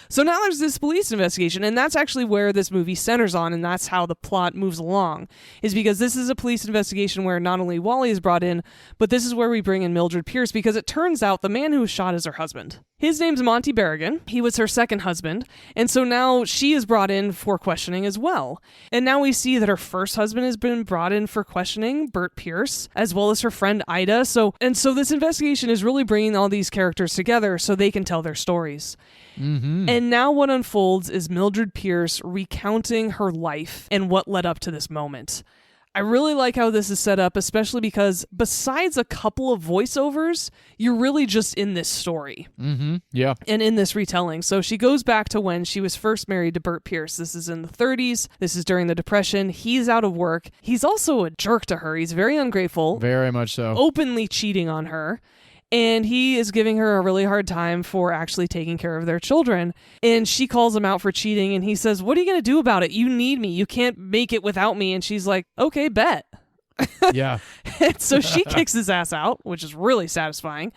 So now there's this police investigation, and that's actually where this movie centers on, and that's how the plot moves along, is because this is a police investigation where not only Wally is brought in, but this is where we bring in Mildred Pierce, because it turns out the man who was shot is her husband. His name's Monty Berrigan. He was her second husband, and so now she is brought in for questioning as well. And now we see that her first husband has been brought in for questioning, Bert Pierce, as well as her friend Ida. So this investigation is really bringing all these characters together so they can tell their stories. And now what unfolds is Mildred Pierce recounting her life and what led up to this moment. I really like how this is set up, especially because besides a couple of voiceovers, you're really just in this story. Yeah. And in this retelling. So she goes back to when she was first married to Bert Pierce. This is in the 30s. This is during the Depression. He's out of work. He's also a jerk to her. He's very ungrateful. Very much so. Openly cheating on her. And he is giving her a really hard time for actually taking care of their children. And she calls him out for cheating. And he says, what are you going to do about it? You need me. You can't make it without me. And she's like, okay, bet. Yeah. And so she kicks his ass out, which is really satisfying.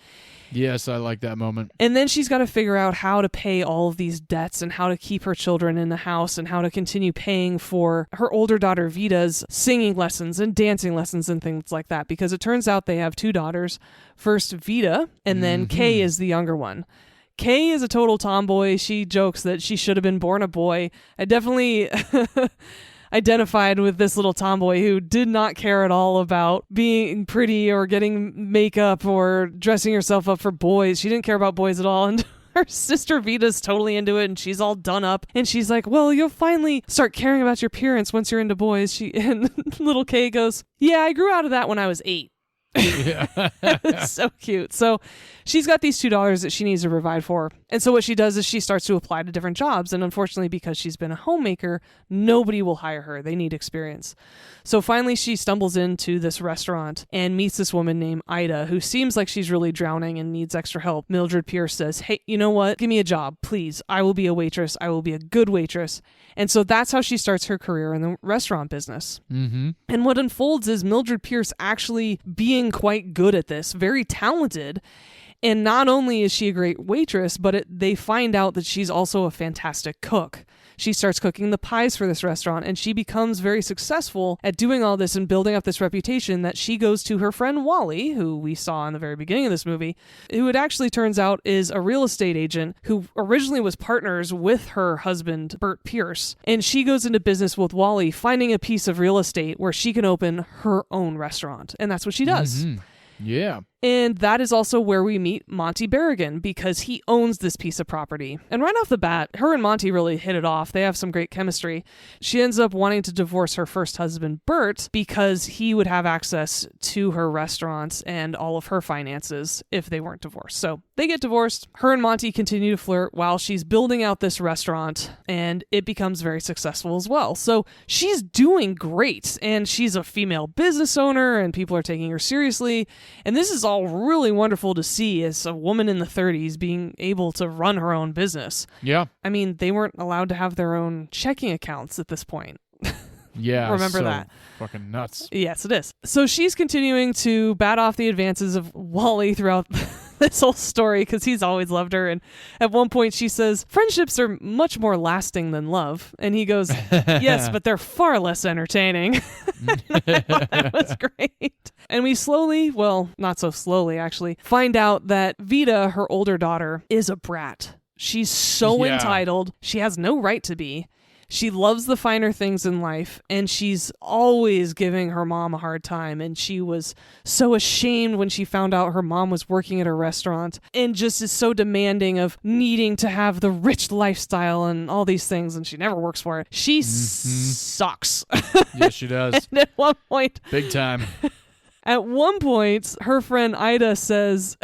Yes, I like that moment. And then she's got to figure out how to pay all of these debts and how to keep her children in the house and how to continue paying for her older daughter Vita's singing lessons and dancing lessons and things like that. Because it turns out they have two daughters. First Vita, and then Kay is the younger one. Kay is a total tomboy. She jokes that she should have been born a boy. I definitely identified with this little tomboy who did not care at all about being pretty or getting makeup or dressing herself up for boys. She didn't care about boys at all. And her sister Vita's totally into it, and she's all done up. And she's like, well, you'll finally start caring about your appearance once you're into boys. And little Kay goes, yeah, I grew out of that when I was 8. Yeah. It's so cute. So she's got these $2 that she needs to provide for. And so what she does is she starts to apply to different jobs. And unfortunately, because she's been a homemaker, nobody will hire her. They need experience. So finally, she stumbles into this restaurant and meets this woman named Ida, who seems like she's really drowning and needs extra help. Mildred Pierce says, hey, you know what? Give me a job, please. I will be a waitress. I will be a good waitress. And so that's how she starts her career in the restaurant business. And what unfolds is Mildred Pierce actually being quite good at this, very talented. And not only is she a great waitress, but they find out that she's also a fantastic cook. She starts cooking the pies for this restaurant, and she becomes very successful at doing all this and building up this reputation that she goes to her friend Wally, who we saw in the very beginning of this movie, who it actually turns out is a real estate agent who originally was partners with her husband, Bert Pierce. And she goes into business with Wally, finding a piece of real estate where she can open her own restaurant. And that's what she does. Yeah. And that is also where we meet Monty Berrigan, because he owns this piece of property. And right off the bat, her and Monty really hit it off. They have some great chemistry. She ends up wanting to divorce her first husband, Bert, because he would have access to her restaurants and all of her finances if they weren't divorced. So they get divorced. Her and Monty continue to flirt while she's building out this restaurant, and it becomes very successful as well. So she's doing great, and she's a female business owner, and people are taking her seriously. And this is all really wonderful to see as a woman in the 30s being able to run her own business. Yeah. I mean, they weren't allowed to have their own checking accounts at this point. Yeah. Remember so that. Fucking nuts. Yes, it is. So she's continuing to bat off the advances of Wally throughout this whole story because he's always loved her. And at one point she says, friendships are much more lasting than love. And he goes, yes, but they're far less entertaining. That was great. And we slowly, well, not so slowly actually, find out that Vita, her older daughter, is a brat. She's so entitled. She has no right to be. She loves the finer things in life, and she's always giving her mom a hard time. And she was so ashamed when she found out her mom was working at a restaurant, and just is so demanding of needing to have the rich lifestyle and all these things, and she never works for it. She sucks. Yes, she does. And at one point, big time. At one point, her friend Ida says,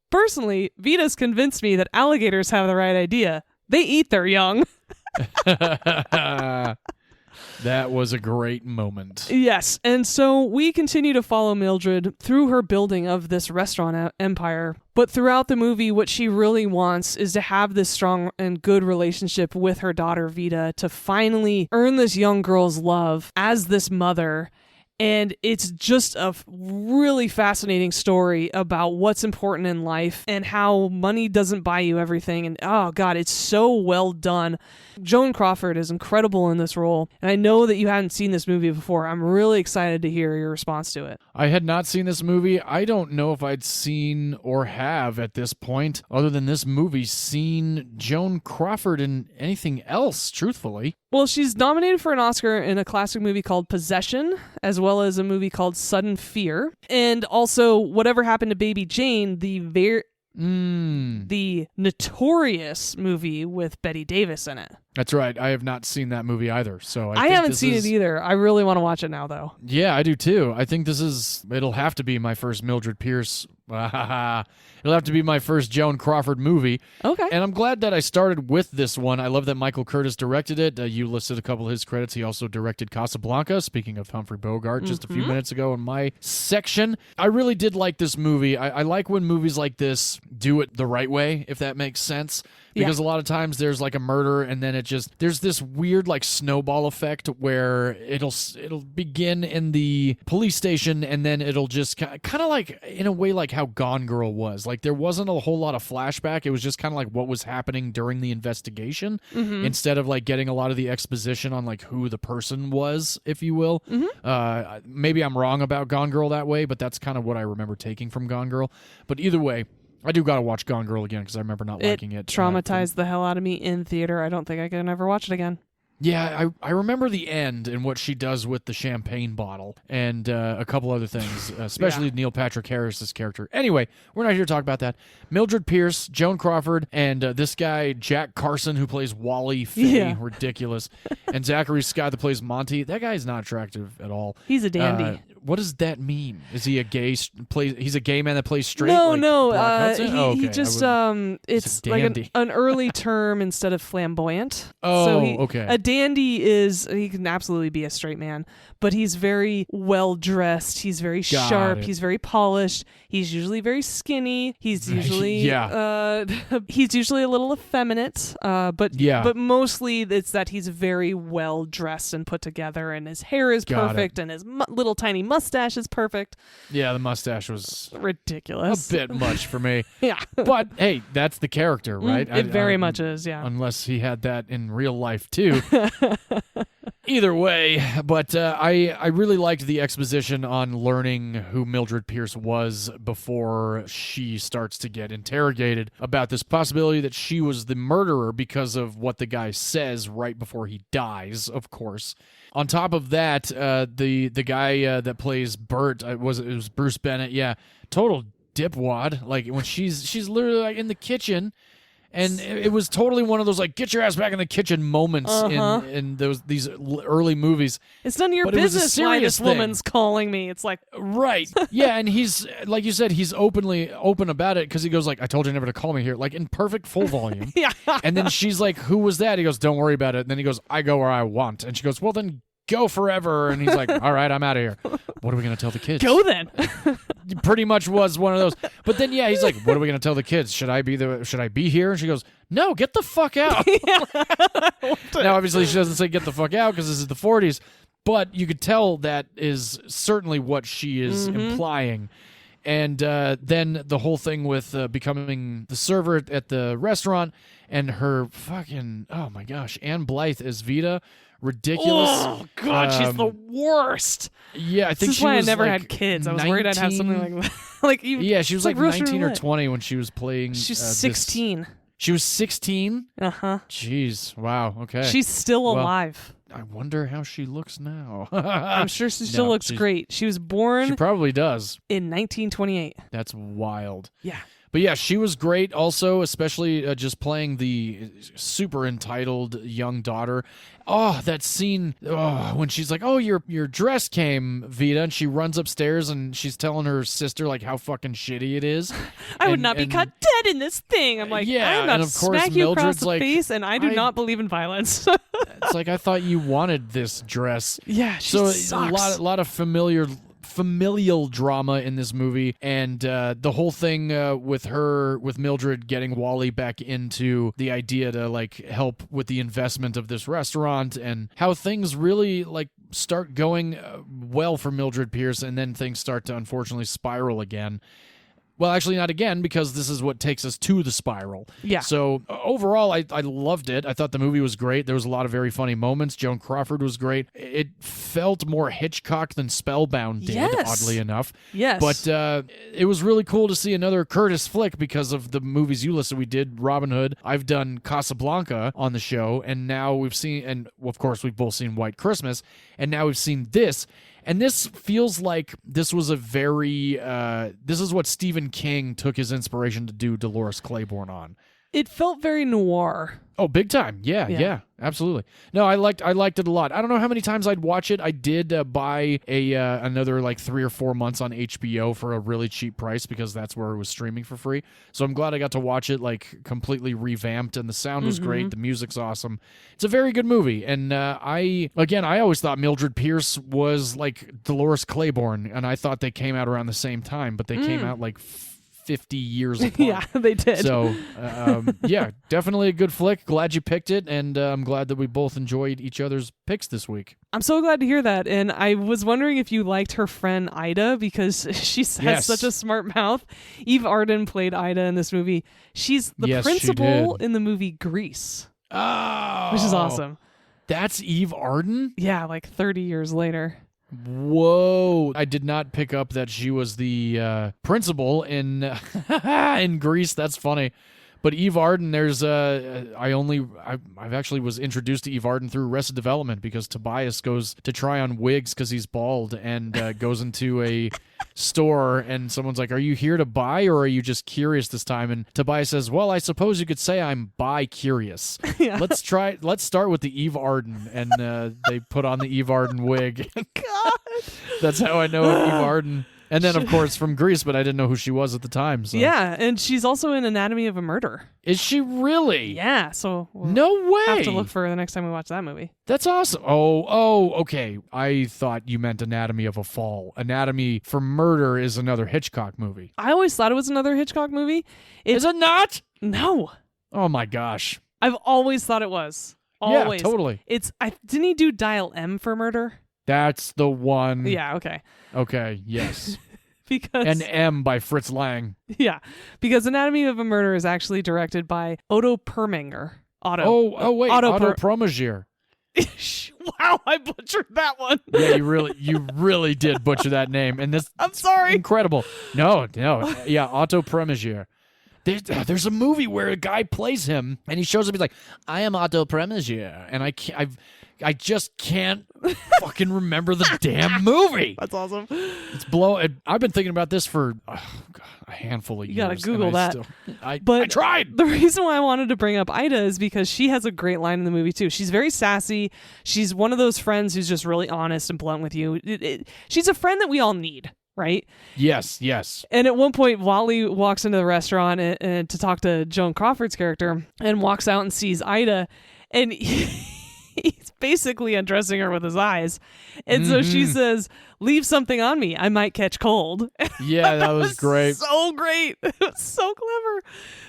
personally, Vita's convinced me that alligators have the right idea. They eat their young. That was a great moment. Yes, and so we continue to follow Mildred through her building of this restaurant empire. But throughout the movie, what she really wants is to have this strong and good relationship with her daughter, Vita, to finally earn this young girl's love as this mother. And it's just a really fascinating story about what's important in life and how money doesn't buy you everything. And oh God, it's so well done. Joan Crawford is incredible in this role. And I know that you hadn't seen this movie before. I'm really excited to hear your response to it. I had not seen this movie. I don't know if I'd seen or have at this point, other than this movie, seen Joan Crawford in anything else, truthfully. Well, she's nominated for an Oscar in a classic movie called Possession, as well as a movie called Sudden Fear. And also, Whatever Happened to Baby Jane, the notorious movie with Bette Davis in it. That's right. I have not seen that movie either. So I haven't seen it either. I really want to watch it now, though. Yeah, I do too. I think it'll have to be my first Mildred Pierce. It'll have to be my first Joan Crawford movie. Okay. And I'm glad that I started with this one. I love that Michael Curtis directed it. You listed a couple of his credits. He also directed Casablanca, speaking of Humphrey Bogart, just a few minutes ago in my section. I really did like this movie. I like when movies like this do it the right way, if that makes sense. Because a lot of times there's like a murder and then there's this weird like snowball effect where it'll begin in the police station and then it'll just kind of like in a way like how Gone Girl was. Like there wasn't a whole lot of flashback. It was just kind of like what was happening during the investigation instead of like getting a lot of the exposition on like who the person was, if you will. Maybe I'm wrong about Gone Girl that way, but that's kind of what I remember taking from Gone Girl. But either way, I do gotta watch Gone Girl again because I remember not liking it. Traumatized the hell out of me in theater. I don't think I can ever watch it again. Yeah, I remember the end and what she does with the champagne bottle and a couple other things, especially Neil Patrick Harris's character. Anyway, we're not here to talk about that. Mildred Pierce, Joan Crawford, and this guy, Jack Carson, who plays Wally Faye, ridiculous, and Zachary Scott, that plays Monty. That guy's not attractive at all. He's a dandy. What does that mean? Is he a gay he's a gay man that plays straight? No. He okay. just it's like an early term instead of flamboyant. Oh, so okay. A dandy he can absolutely be a straight man, but he's very well dressed. He's very sharp. He's very polished. He's usually very skinny. He's usually he's usually a little effeminate. But mostly it's that he's very well dressed and put together, and his hair is perfect, and his little tiny mustache is perfect. Yeah, the mustache was ridiculous. A bit much for me. Yeah. But hey, that's the character, right? It very much is, yeah. Unless he had that in real life too. Either way, but I really liked the exposition on learning who Mildred Pierce was before she starts to get interrogated about this possibility that she was the murderer because of what the guy says right before he dies, of course. On top of that, the guy that plays Bert, it was Bruce Bennett, total dipwad. Like when she's literally like in the kitchen. And it was totally one of those like get your ass back in the kitchen moments in these early movies. It's none of your business why this woman's calling me. It's like right, yeah. And he's like you said, he's open about it because he goes like, "I told you never to call me here," like in perfect full volume. Yeah. And then she's like, "Who was that?" He goes, "Don't worry about it." And then he goes, "I go where I want." And she goes, "Well then." Go forever. And he's like, all right, I'm out of here. What are we going to tell the kids? Go then. Pretty much was one of those. But then, he's like, what are we going to tell the kids? Should I be here? And she goes, no, get the fuck out. Now, obviously, she doesn't say get the fuck out because this is the 40s. But you could tell that is certainly what she is implying. And then the whole thing with becoming the server at the restaurant and her fucking, oh my gosh, Anne Blythe as Vita. Ridiculous. Oh God, she's the worst. Yeah, I think this is she why was I never like had kids. I was 19... worried I'd have something like that. She was like 19 or 20 when she was playing. She's 16. She was 16? Uh-huh. Jeez. Wow. Okay. She's still alive. I wonder how she looks now. I'm sure she still looks great. She was born. She probably does. In 1928. That's wild. Yeah. But yeah, she was great also, especially just playing the super entitled young daughter. Oh, that scene when she's like, "Oh, your dress came, Vita," and she runs upstairs and she's telling her sister like how fucking shitty it is. I would not be caught dead in this thing. I'm like, I'm about to smack you across the face, and I do not believe in violence. It's like, I thought you wanted this dress. Yeah, she sucks. A lot of familial drama in this movie, and the whole thing with Mildred getting Wally back into the idea to like help with the investment of this restaurant, and how things really like start going well for Mildred Pierce, and then things start to unfortunately spiral again. Well, actually not again, because this is what takes us to the spiral. Yeah. So overall, I loved it. I thought the movie was great. There was a lot of very funny moments. Joan Crawford was great. It felt more Hitchcock than Spellbound did, oddly enough. Yes. But it was really cool to see another Curtis flick because of the movies you listed. We did Robin Hood. I've done Casablanca on the show, and now we've seen, and of course we've both seen White Christmas, and now we've seen this. And this feels like this was a very, this is what Stephen King took his inspiration to do Dolores Claiborne on. It felt very noir. Oh, big time. Yeah, absolutely. No, I liked it a lot. I don't know how many times I'd watch it. I did buy another like 3 or 4 months on HBO for a really cheap price because that's where it was streaming for free. So I'm glad I got to watch it like completely revamped, and the sound was great. The music's awesome. It's a very good movie. And I always thought Mildred Pierce was like Dolores Claiborne, and I thought they came out around the same time, but they came out like 50 years apart. Yeah, they did. So, yeah, definitely a good flick. Glad you picked it, and I'm glad that we both enjoyed each other's picks this week. I'm so glad to hear that, and I was wondering if you liked her friend Ida, because she has such a smart mouth. Eve Arden played Ida in this movie. She's the principal in the movie Grease. Oh! Which is awesome. That's Eve Arden? Yeah, like 30 years later. Whoa! I did not pick up that she was the principal in in Grease. That's funny. But Eve Arden, there's I've actually was introduced to Eve Arden through Arrested Development, because Tobias goes to try on wigs because he's bald, and goes into a store, and someone's like, "Are you here to buy, or are you just curious this time?" And Tobias says, "Well, I suppose you could say I'm bi-curious." Yeah. Let's start with the Eve Arden, and they put on the Eve Arden wig. God. That's how I know Eve Arden. And then, of course, from Grease, but I didn't know who she was at the time. So. Yeah, and she's also in Anatomy of a Murder. Is she really? Yeah, so no way. Have to look for her the next time we watch that movie. That's awesome. Oh, okay. I thought you meant Anatomy of a Fall. Anatomy for Murder is another Hitchcock movie. I always thought it was another Hitchcock movie. Is it not? No. Oh my gosh. I've always thought it was. Always. Yeah, totally. Didn't he do Dial M for Murder? That's the one. Yeah, okay. Okay, yes. Because and M by Fritz Lang. Yeah, because Anatomy of a Murder is actually directed by Otto Preminger. Otto Preminger. Wow, I butchered that one. Yeah, you really did butcher that name, and this. I'm sorry. Incredible. No, yeah, Otto Preminger. There's a movie where a guy plays him, and he shows up. He's like, "I am Otto Preminger," and I just can't fucking remember the damn movie. That's awesome. I've been thinking about this for a handful of years. You gotta Google that. I tried. The reason why I wanted to bring up Ida is because she has a great line in the movie too. She's very sassy. She's one of those friends who's just really honest and blunt with you. She's a friend that we all need. Right? Yes. And at one point, Wally walks into the restaurant and to talk to Joan Crawford's character, and walks out and sees Ida, and he's basically undressing her with his eyes. And so she says, "Leave something on me. I might catch cold." Yeah, that was great. So great. It was so clever.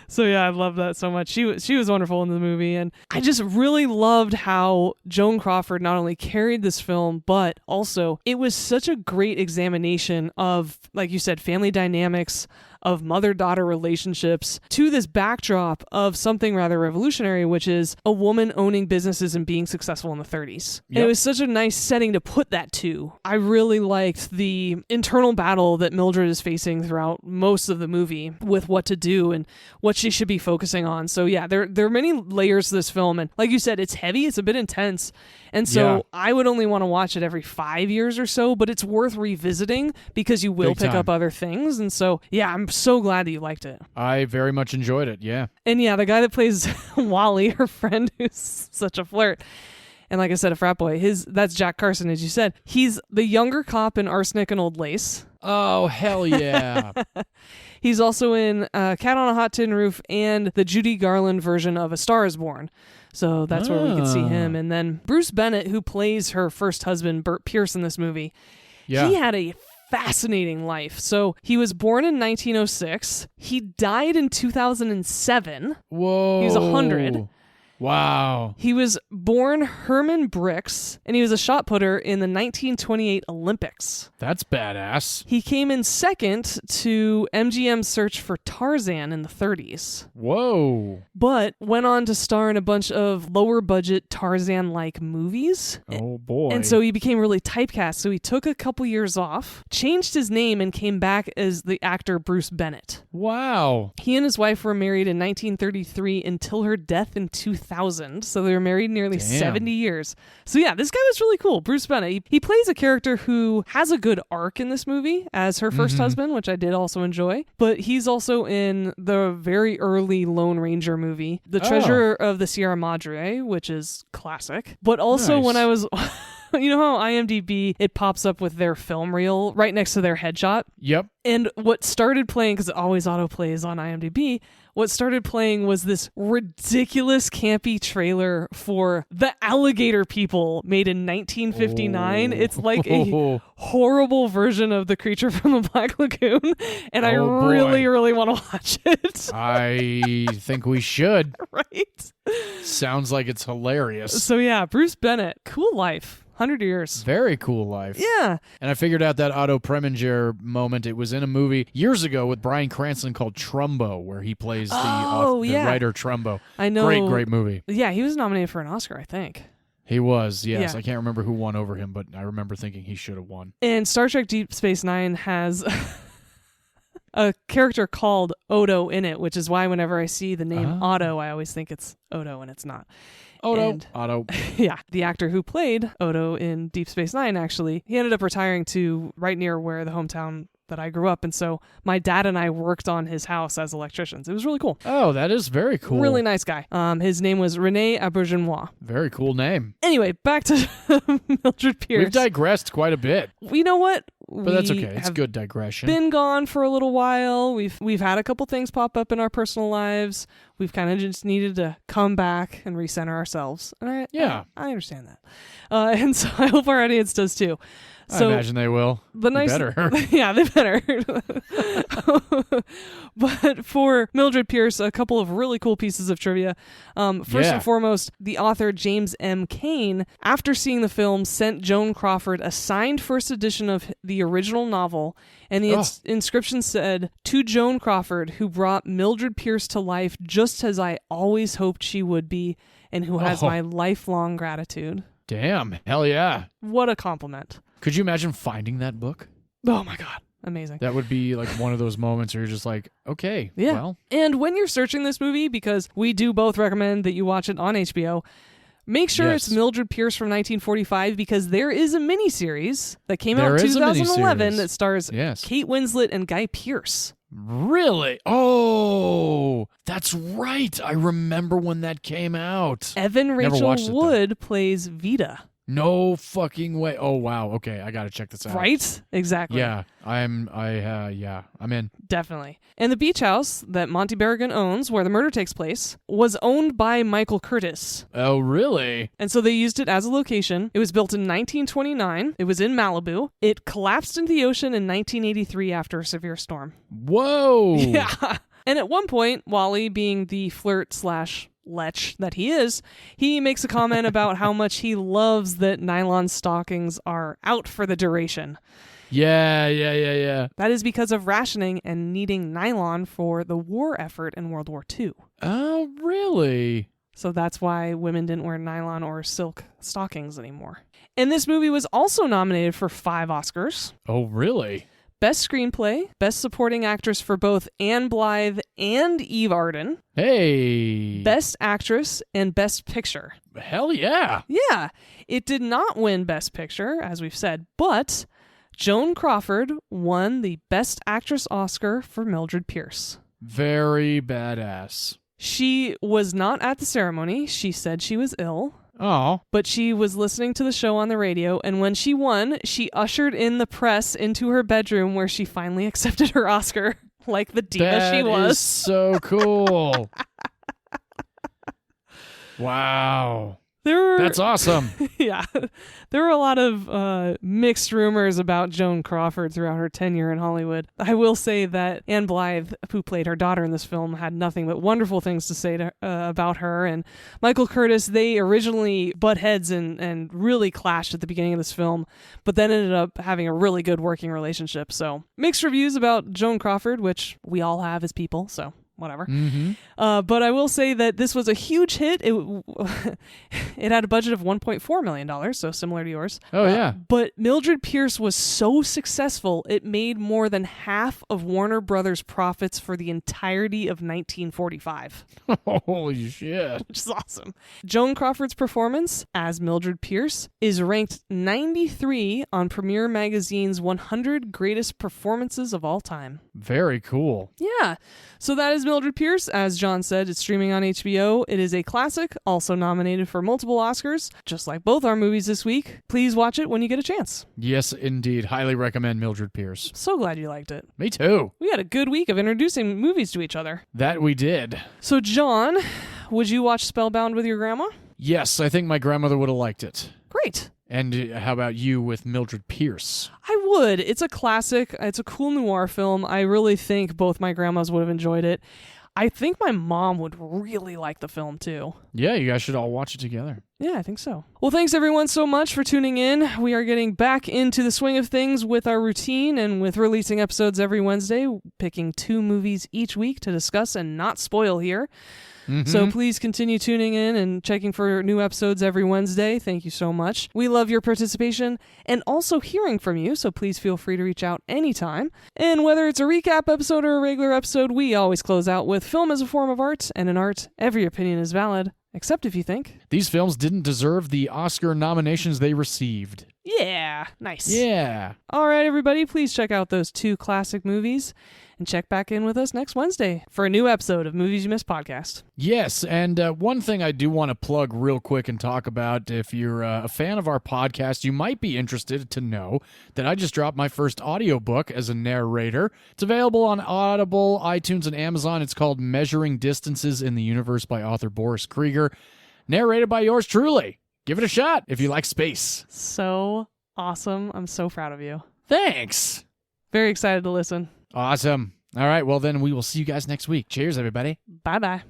So yeah, I love that so much. She was wonderful in the movie, and I just really loved how Joan Crawford not only carried this film, but also it was such a great examination of, like you said, family dynamics, of mother-daughter relationships, to this backdrop of something rather revolutionary, which is a woman owning businesses and being successful in the 30s. Yep. And it was such a nice setting to put that to. I really liked the internal battle that Mildred is facing throughout most of the movie with what to do and what she should be focusing on. So yeah, there are many layers to this film, and like you said, it's heavy, it's a bit intense, and so I would only want to watch it every 5 years or so, but it's worth revisiting because you will pick up other things. And so yeah, I'm so glad that you liked it. I very much enjoyed it, yeah. And yeah, the guy that plays Wally, her friend who's such a flirt, and like I said, a frat boy, that's Jack Carson, as you said. He's the younger cop in Arsenic and Old Lace. Oh, hell yeah. He's also in Cat on a Hot Tin Roof and the Judy Garland version of A Star is Born. So that's where we could see him. And then Bruce Bennett, who plays her first husband, Mildred Pierce, in this movie, he had a fascinating life. So he was born in 1906. He died in 2007. Whoa. He was 100. Wow. He was born Herman Brix, and he was a shot putter in the 1928 Olympics. That's badass. He came in second to MGM's search for Tarzan in the 30s. Whoa. But went on to star in a bunch of lower-budget Tarzan-like movies. Oh, boy. And so he became really typecast. So he took a couple years off, changed his name, and came back as the actor Bruce Bennett. Wow. He and his wife were married in 1933 until her death in 2000. So they were married nearly 70 years. So yeah, this guy was really cool. Bruce Bennett. He plays a character who has a good arc in this movie as her first husband, which I did also enjoy. But he's also in the very early Lone Ranger movie, The Treasure of the Sierra Madre, which is classic. But also when I was... You know how IMDb, it pops up with their film reel right next to their headshot? Yep. And what started playing, because it always autoplays on IMDb, what started playing was this ridiculous campy trailer for The Alligator People made in 1959. It's like a horrible version of The Creature from the Black Lagoon, and I really, really want to watch it. I think we should. Right? Sounds like it's hilarious. So yeah, Bruce Bennett, cool life. 100 years. Very cool life. Yeah. And I figured out that Otto Preminger moment. It was in a movie years ago with Bryan Cranston called Trumbo, where he plays the writer Trumbo. I know. Great movie. Yeah, he was nominated for an Oscar, I think. He was, yes. Yeah. I can't remember who won over him, but I remember thinking he should have won. And Star Trek Deep Space Nine has a character called Odo in it, which is why whenever I see the name Otto, I always think it's Odo, and it's not. Otto. Yeah, the actor who played Odo in Deep Space Nine, actually, he ended up retiring to right near where the hometown that I grew up, and so my dad and I worked on his house as electricians. It was really cool. Oh, that is very cool. Really nice guy. His name was René Aubergenois. Very cool name. Anyway, back to Mildred Pierce. We've digressed quite a bit. You know what? But that's okay. It's good digression. Been gone for a little while. We've had a couple things pop up in our personal lives. We've kind of just needed to come back and recenter ourselves. And I understand that. And so I hope our audience does too. So I imagine they will. The nice, better. Yeah, they better. But for Mildred Pierce, a couple of really cool pieces of trivia. First and foremost, the author James M. Cain, after seeing the film, sent Joan Crawford a signed first edition of the original novel, and the inscription said, "To Joan Crawford, who brought Mildred Pierce to life just as I always hoped she would be, and who has my lifelong gratitude." Damn. Hell yeah. What a compliment. Could you imagine finding that book? Oh my God. Amazing. That would be like one of those moments where you're just like, okay, yeah. Well. And when you're searching this movie, because we do both recommend that you watch it on HBO, make sure it's Mildred Pierce from 1945, because there is a miniseries that came out in 2011 that stars Kate Winslet and Guy Pearce. Really? Oh, that's right. I remember when that came out. Evan Rachel Wood plays Vita. No fucking way. Oh, wow. Okay, I got to check this out. Right? Exactly. Yeah, I'm in. Definitely. And the beach house that Monty Berrigan owns, where the murder takes place, was owned by Michael Curtis. Oh, really? And so they used it as a location. It was built in 1929. It was in Malibu. It collapsed into the ocean in 1983 after a severe storm. Whoa. Yeah. And at one point, Wally, being the flirt / lech that he is, he makes a comment about how much he loves that nylon stockings are out for the duration. Yeah. That is because of rationing and needing nylon for the war effort in World War II. Oh, really? So that's why women didn't wear nylon or silk stockings anymore. And this movie was also nominated for 5 Oscars. Oh, really? Best Screenplay, Best Supporting Actress for both Anne Blythe and Eve Arden. Hey. Best Actress and Best Picture. Hell yeah. Yeah. It did not win Best Picture, as we've said, but Joan Crawford won the Best Actress Oscar for Mildred Pierce. Very badass. She was not at the ceremony. She said she was ill. Oh. But she was listening to the show on the radio, and when she won, she ushered in the press into her bedroom where she finally accepted her Oscar, like the diva she was. That is so cool. Wow. That's awesome. Yeah. There were a lot of mixed rumors about Joan Crawford throughout her tenure in Hollywood. I will say that Anne Blythe, who played her daughter in this film, had nothing but wonderful things to say about her. And Michael Curtis, they originally butt heads and really clashed at the beginning of this film, but then ended up having a really good working relationship. So mixed reviews about Joan Crawford, which we all have as people, so whatever. Mm-hmm. But I will say that this was a huge hit. It had a budget of $1.4 million, so similar to yours. Oh, yeah. But Mildred Pierce was so successful, it made more than half of Warner Brothers' profits for the entirety of 1945. Holy shit. Which is awesome. Joan Crawford's performance as Mildred Pierce is ranked 93 on Premiere Magazine's 100 Greatest Performances of All Time. Very cool. Yeah. So that is Mildred Pierce. As John said, it's streaming on HBO. It is a classic, also nominated for multiple Oscars, just like both our movies this week. Please watch it when you get a chance. Yes, indeed. Highly recommend Mildred Pierce. So glad you liked it. Me too. We had a good week of introducing movies to each other. That we did. So, John, would you watch Spellbound with your grandma? Yes, I think my grandmother would have liked it. Great. And how about you with Mildred Pierce? I would. It's a classic. It's a cool noir film. I really think both my grandmas would have enjoyed it. I think my mom would really like the film, too. Yeah, you guys should all watch it together. Yeah, I think so. Well, thanks everyone so much for tuning in. We are getting back into the swing of things with our routine and with releasing episodes every Wednesday, picking 2 movies each week to discuss and not spoil here. Mm-hmm. So please continue tuning in and checking for new episodes every Wednesday. Thank you so much. We love your participation and also hearing from you, so please feel free to reach out anytime. And whether it's a recap episode or a regular episode, we always close out with film as a form of art, and in art, every opinion is valid, except if you think these films didn't deserve the Oscar nominations they received. Yeah, nice. Yeah. All right, everybody, please check out those 2 classic movies and check back in with us next Wednesday for a new episode of Movies You Missed podcast. Yes, and one thing I do want to plug real quick and talk about, if you're a fan of our podcast, you might be interested to know that I just dropped my first audiobook as a narrator. It's available on Audible, iTunes, and Amazon. It's called Measuring Distances in the Universe by author Boris Krieger, narrated by yours truly. Give it a shot if you like space. So awesome. I'm so proud of you. Thanks. Very excited to listen. Awesome. All right, well then we will see you guys next week. Cheers, everybody. Bye-bye.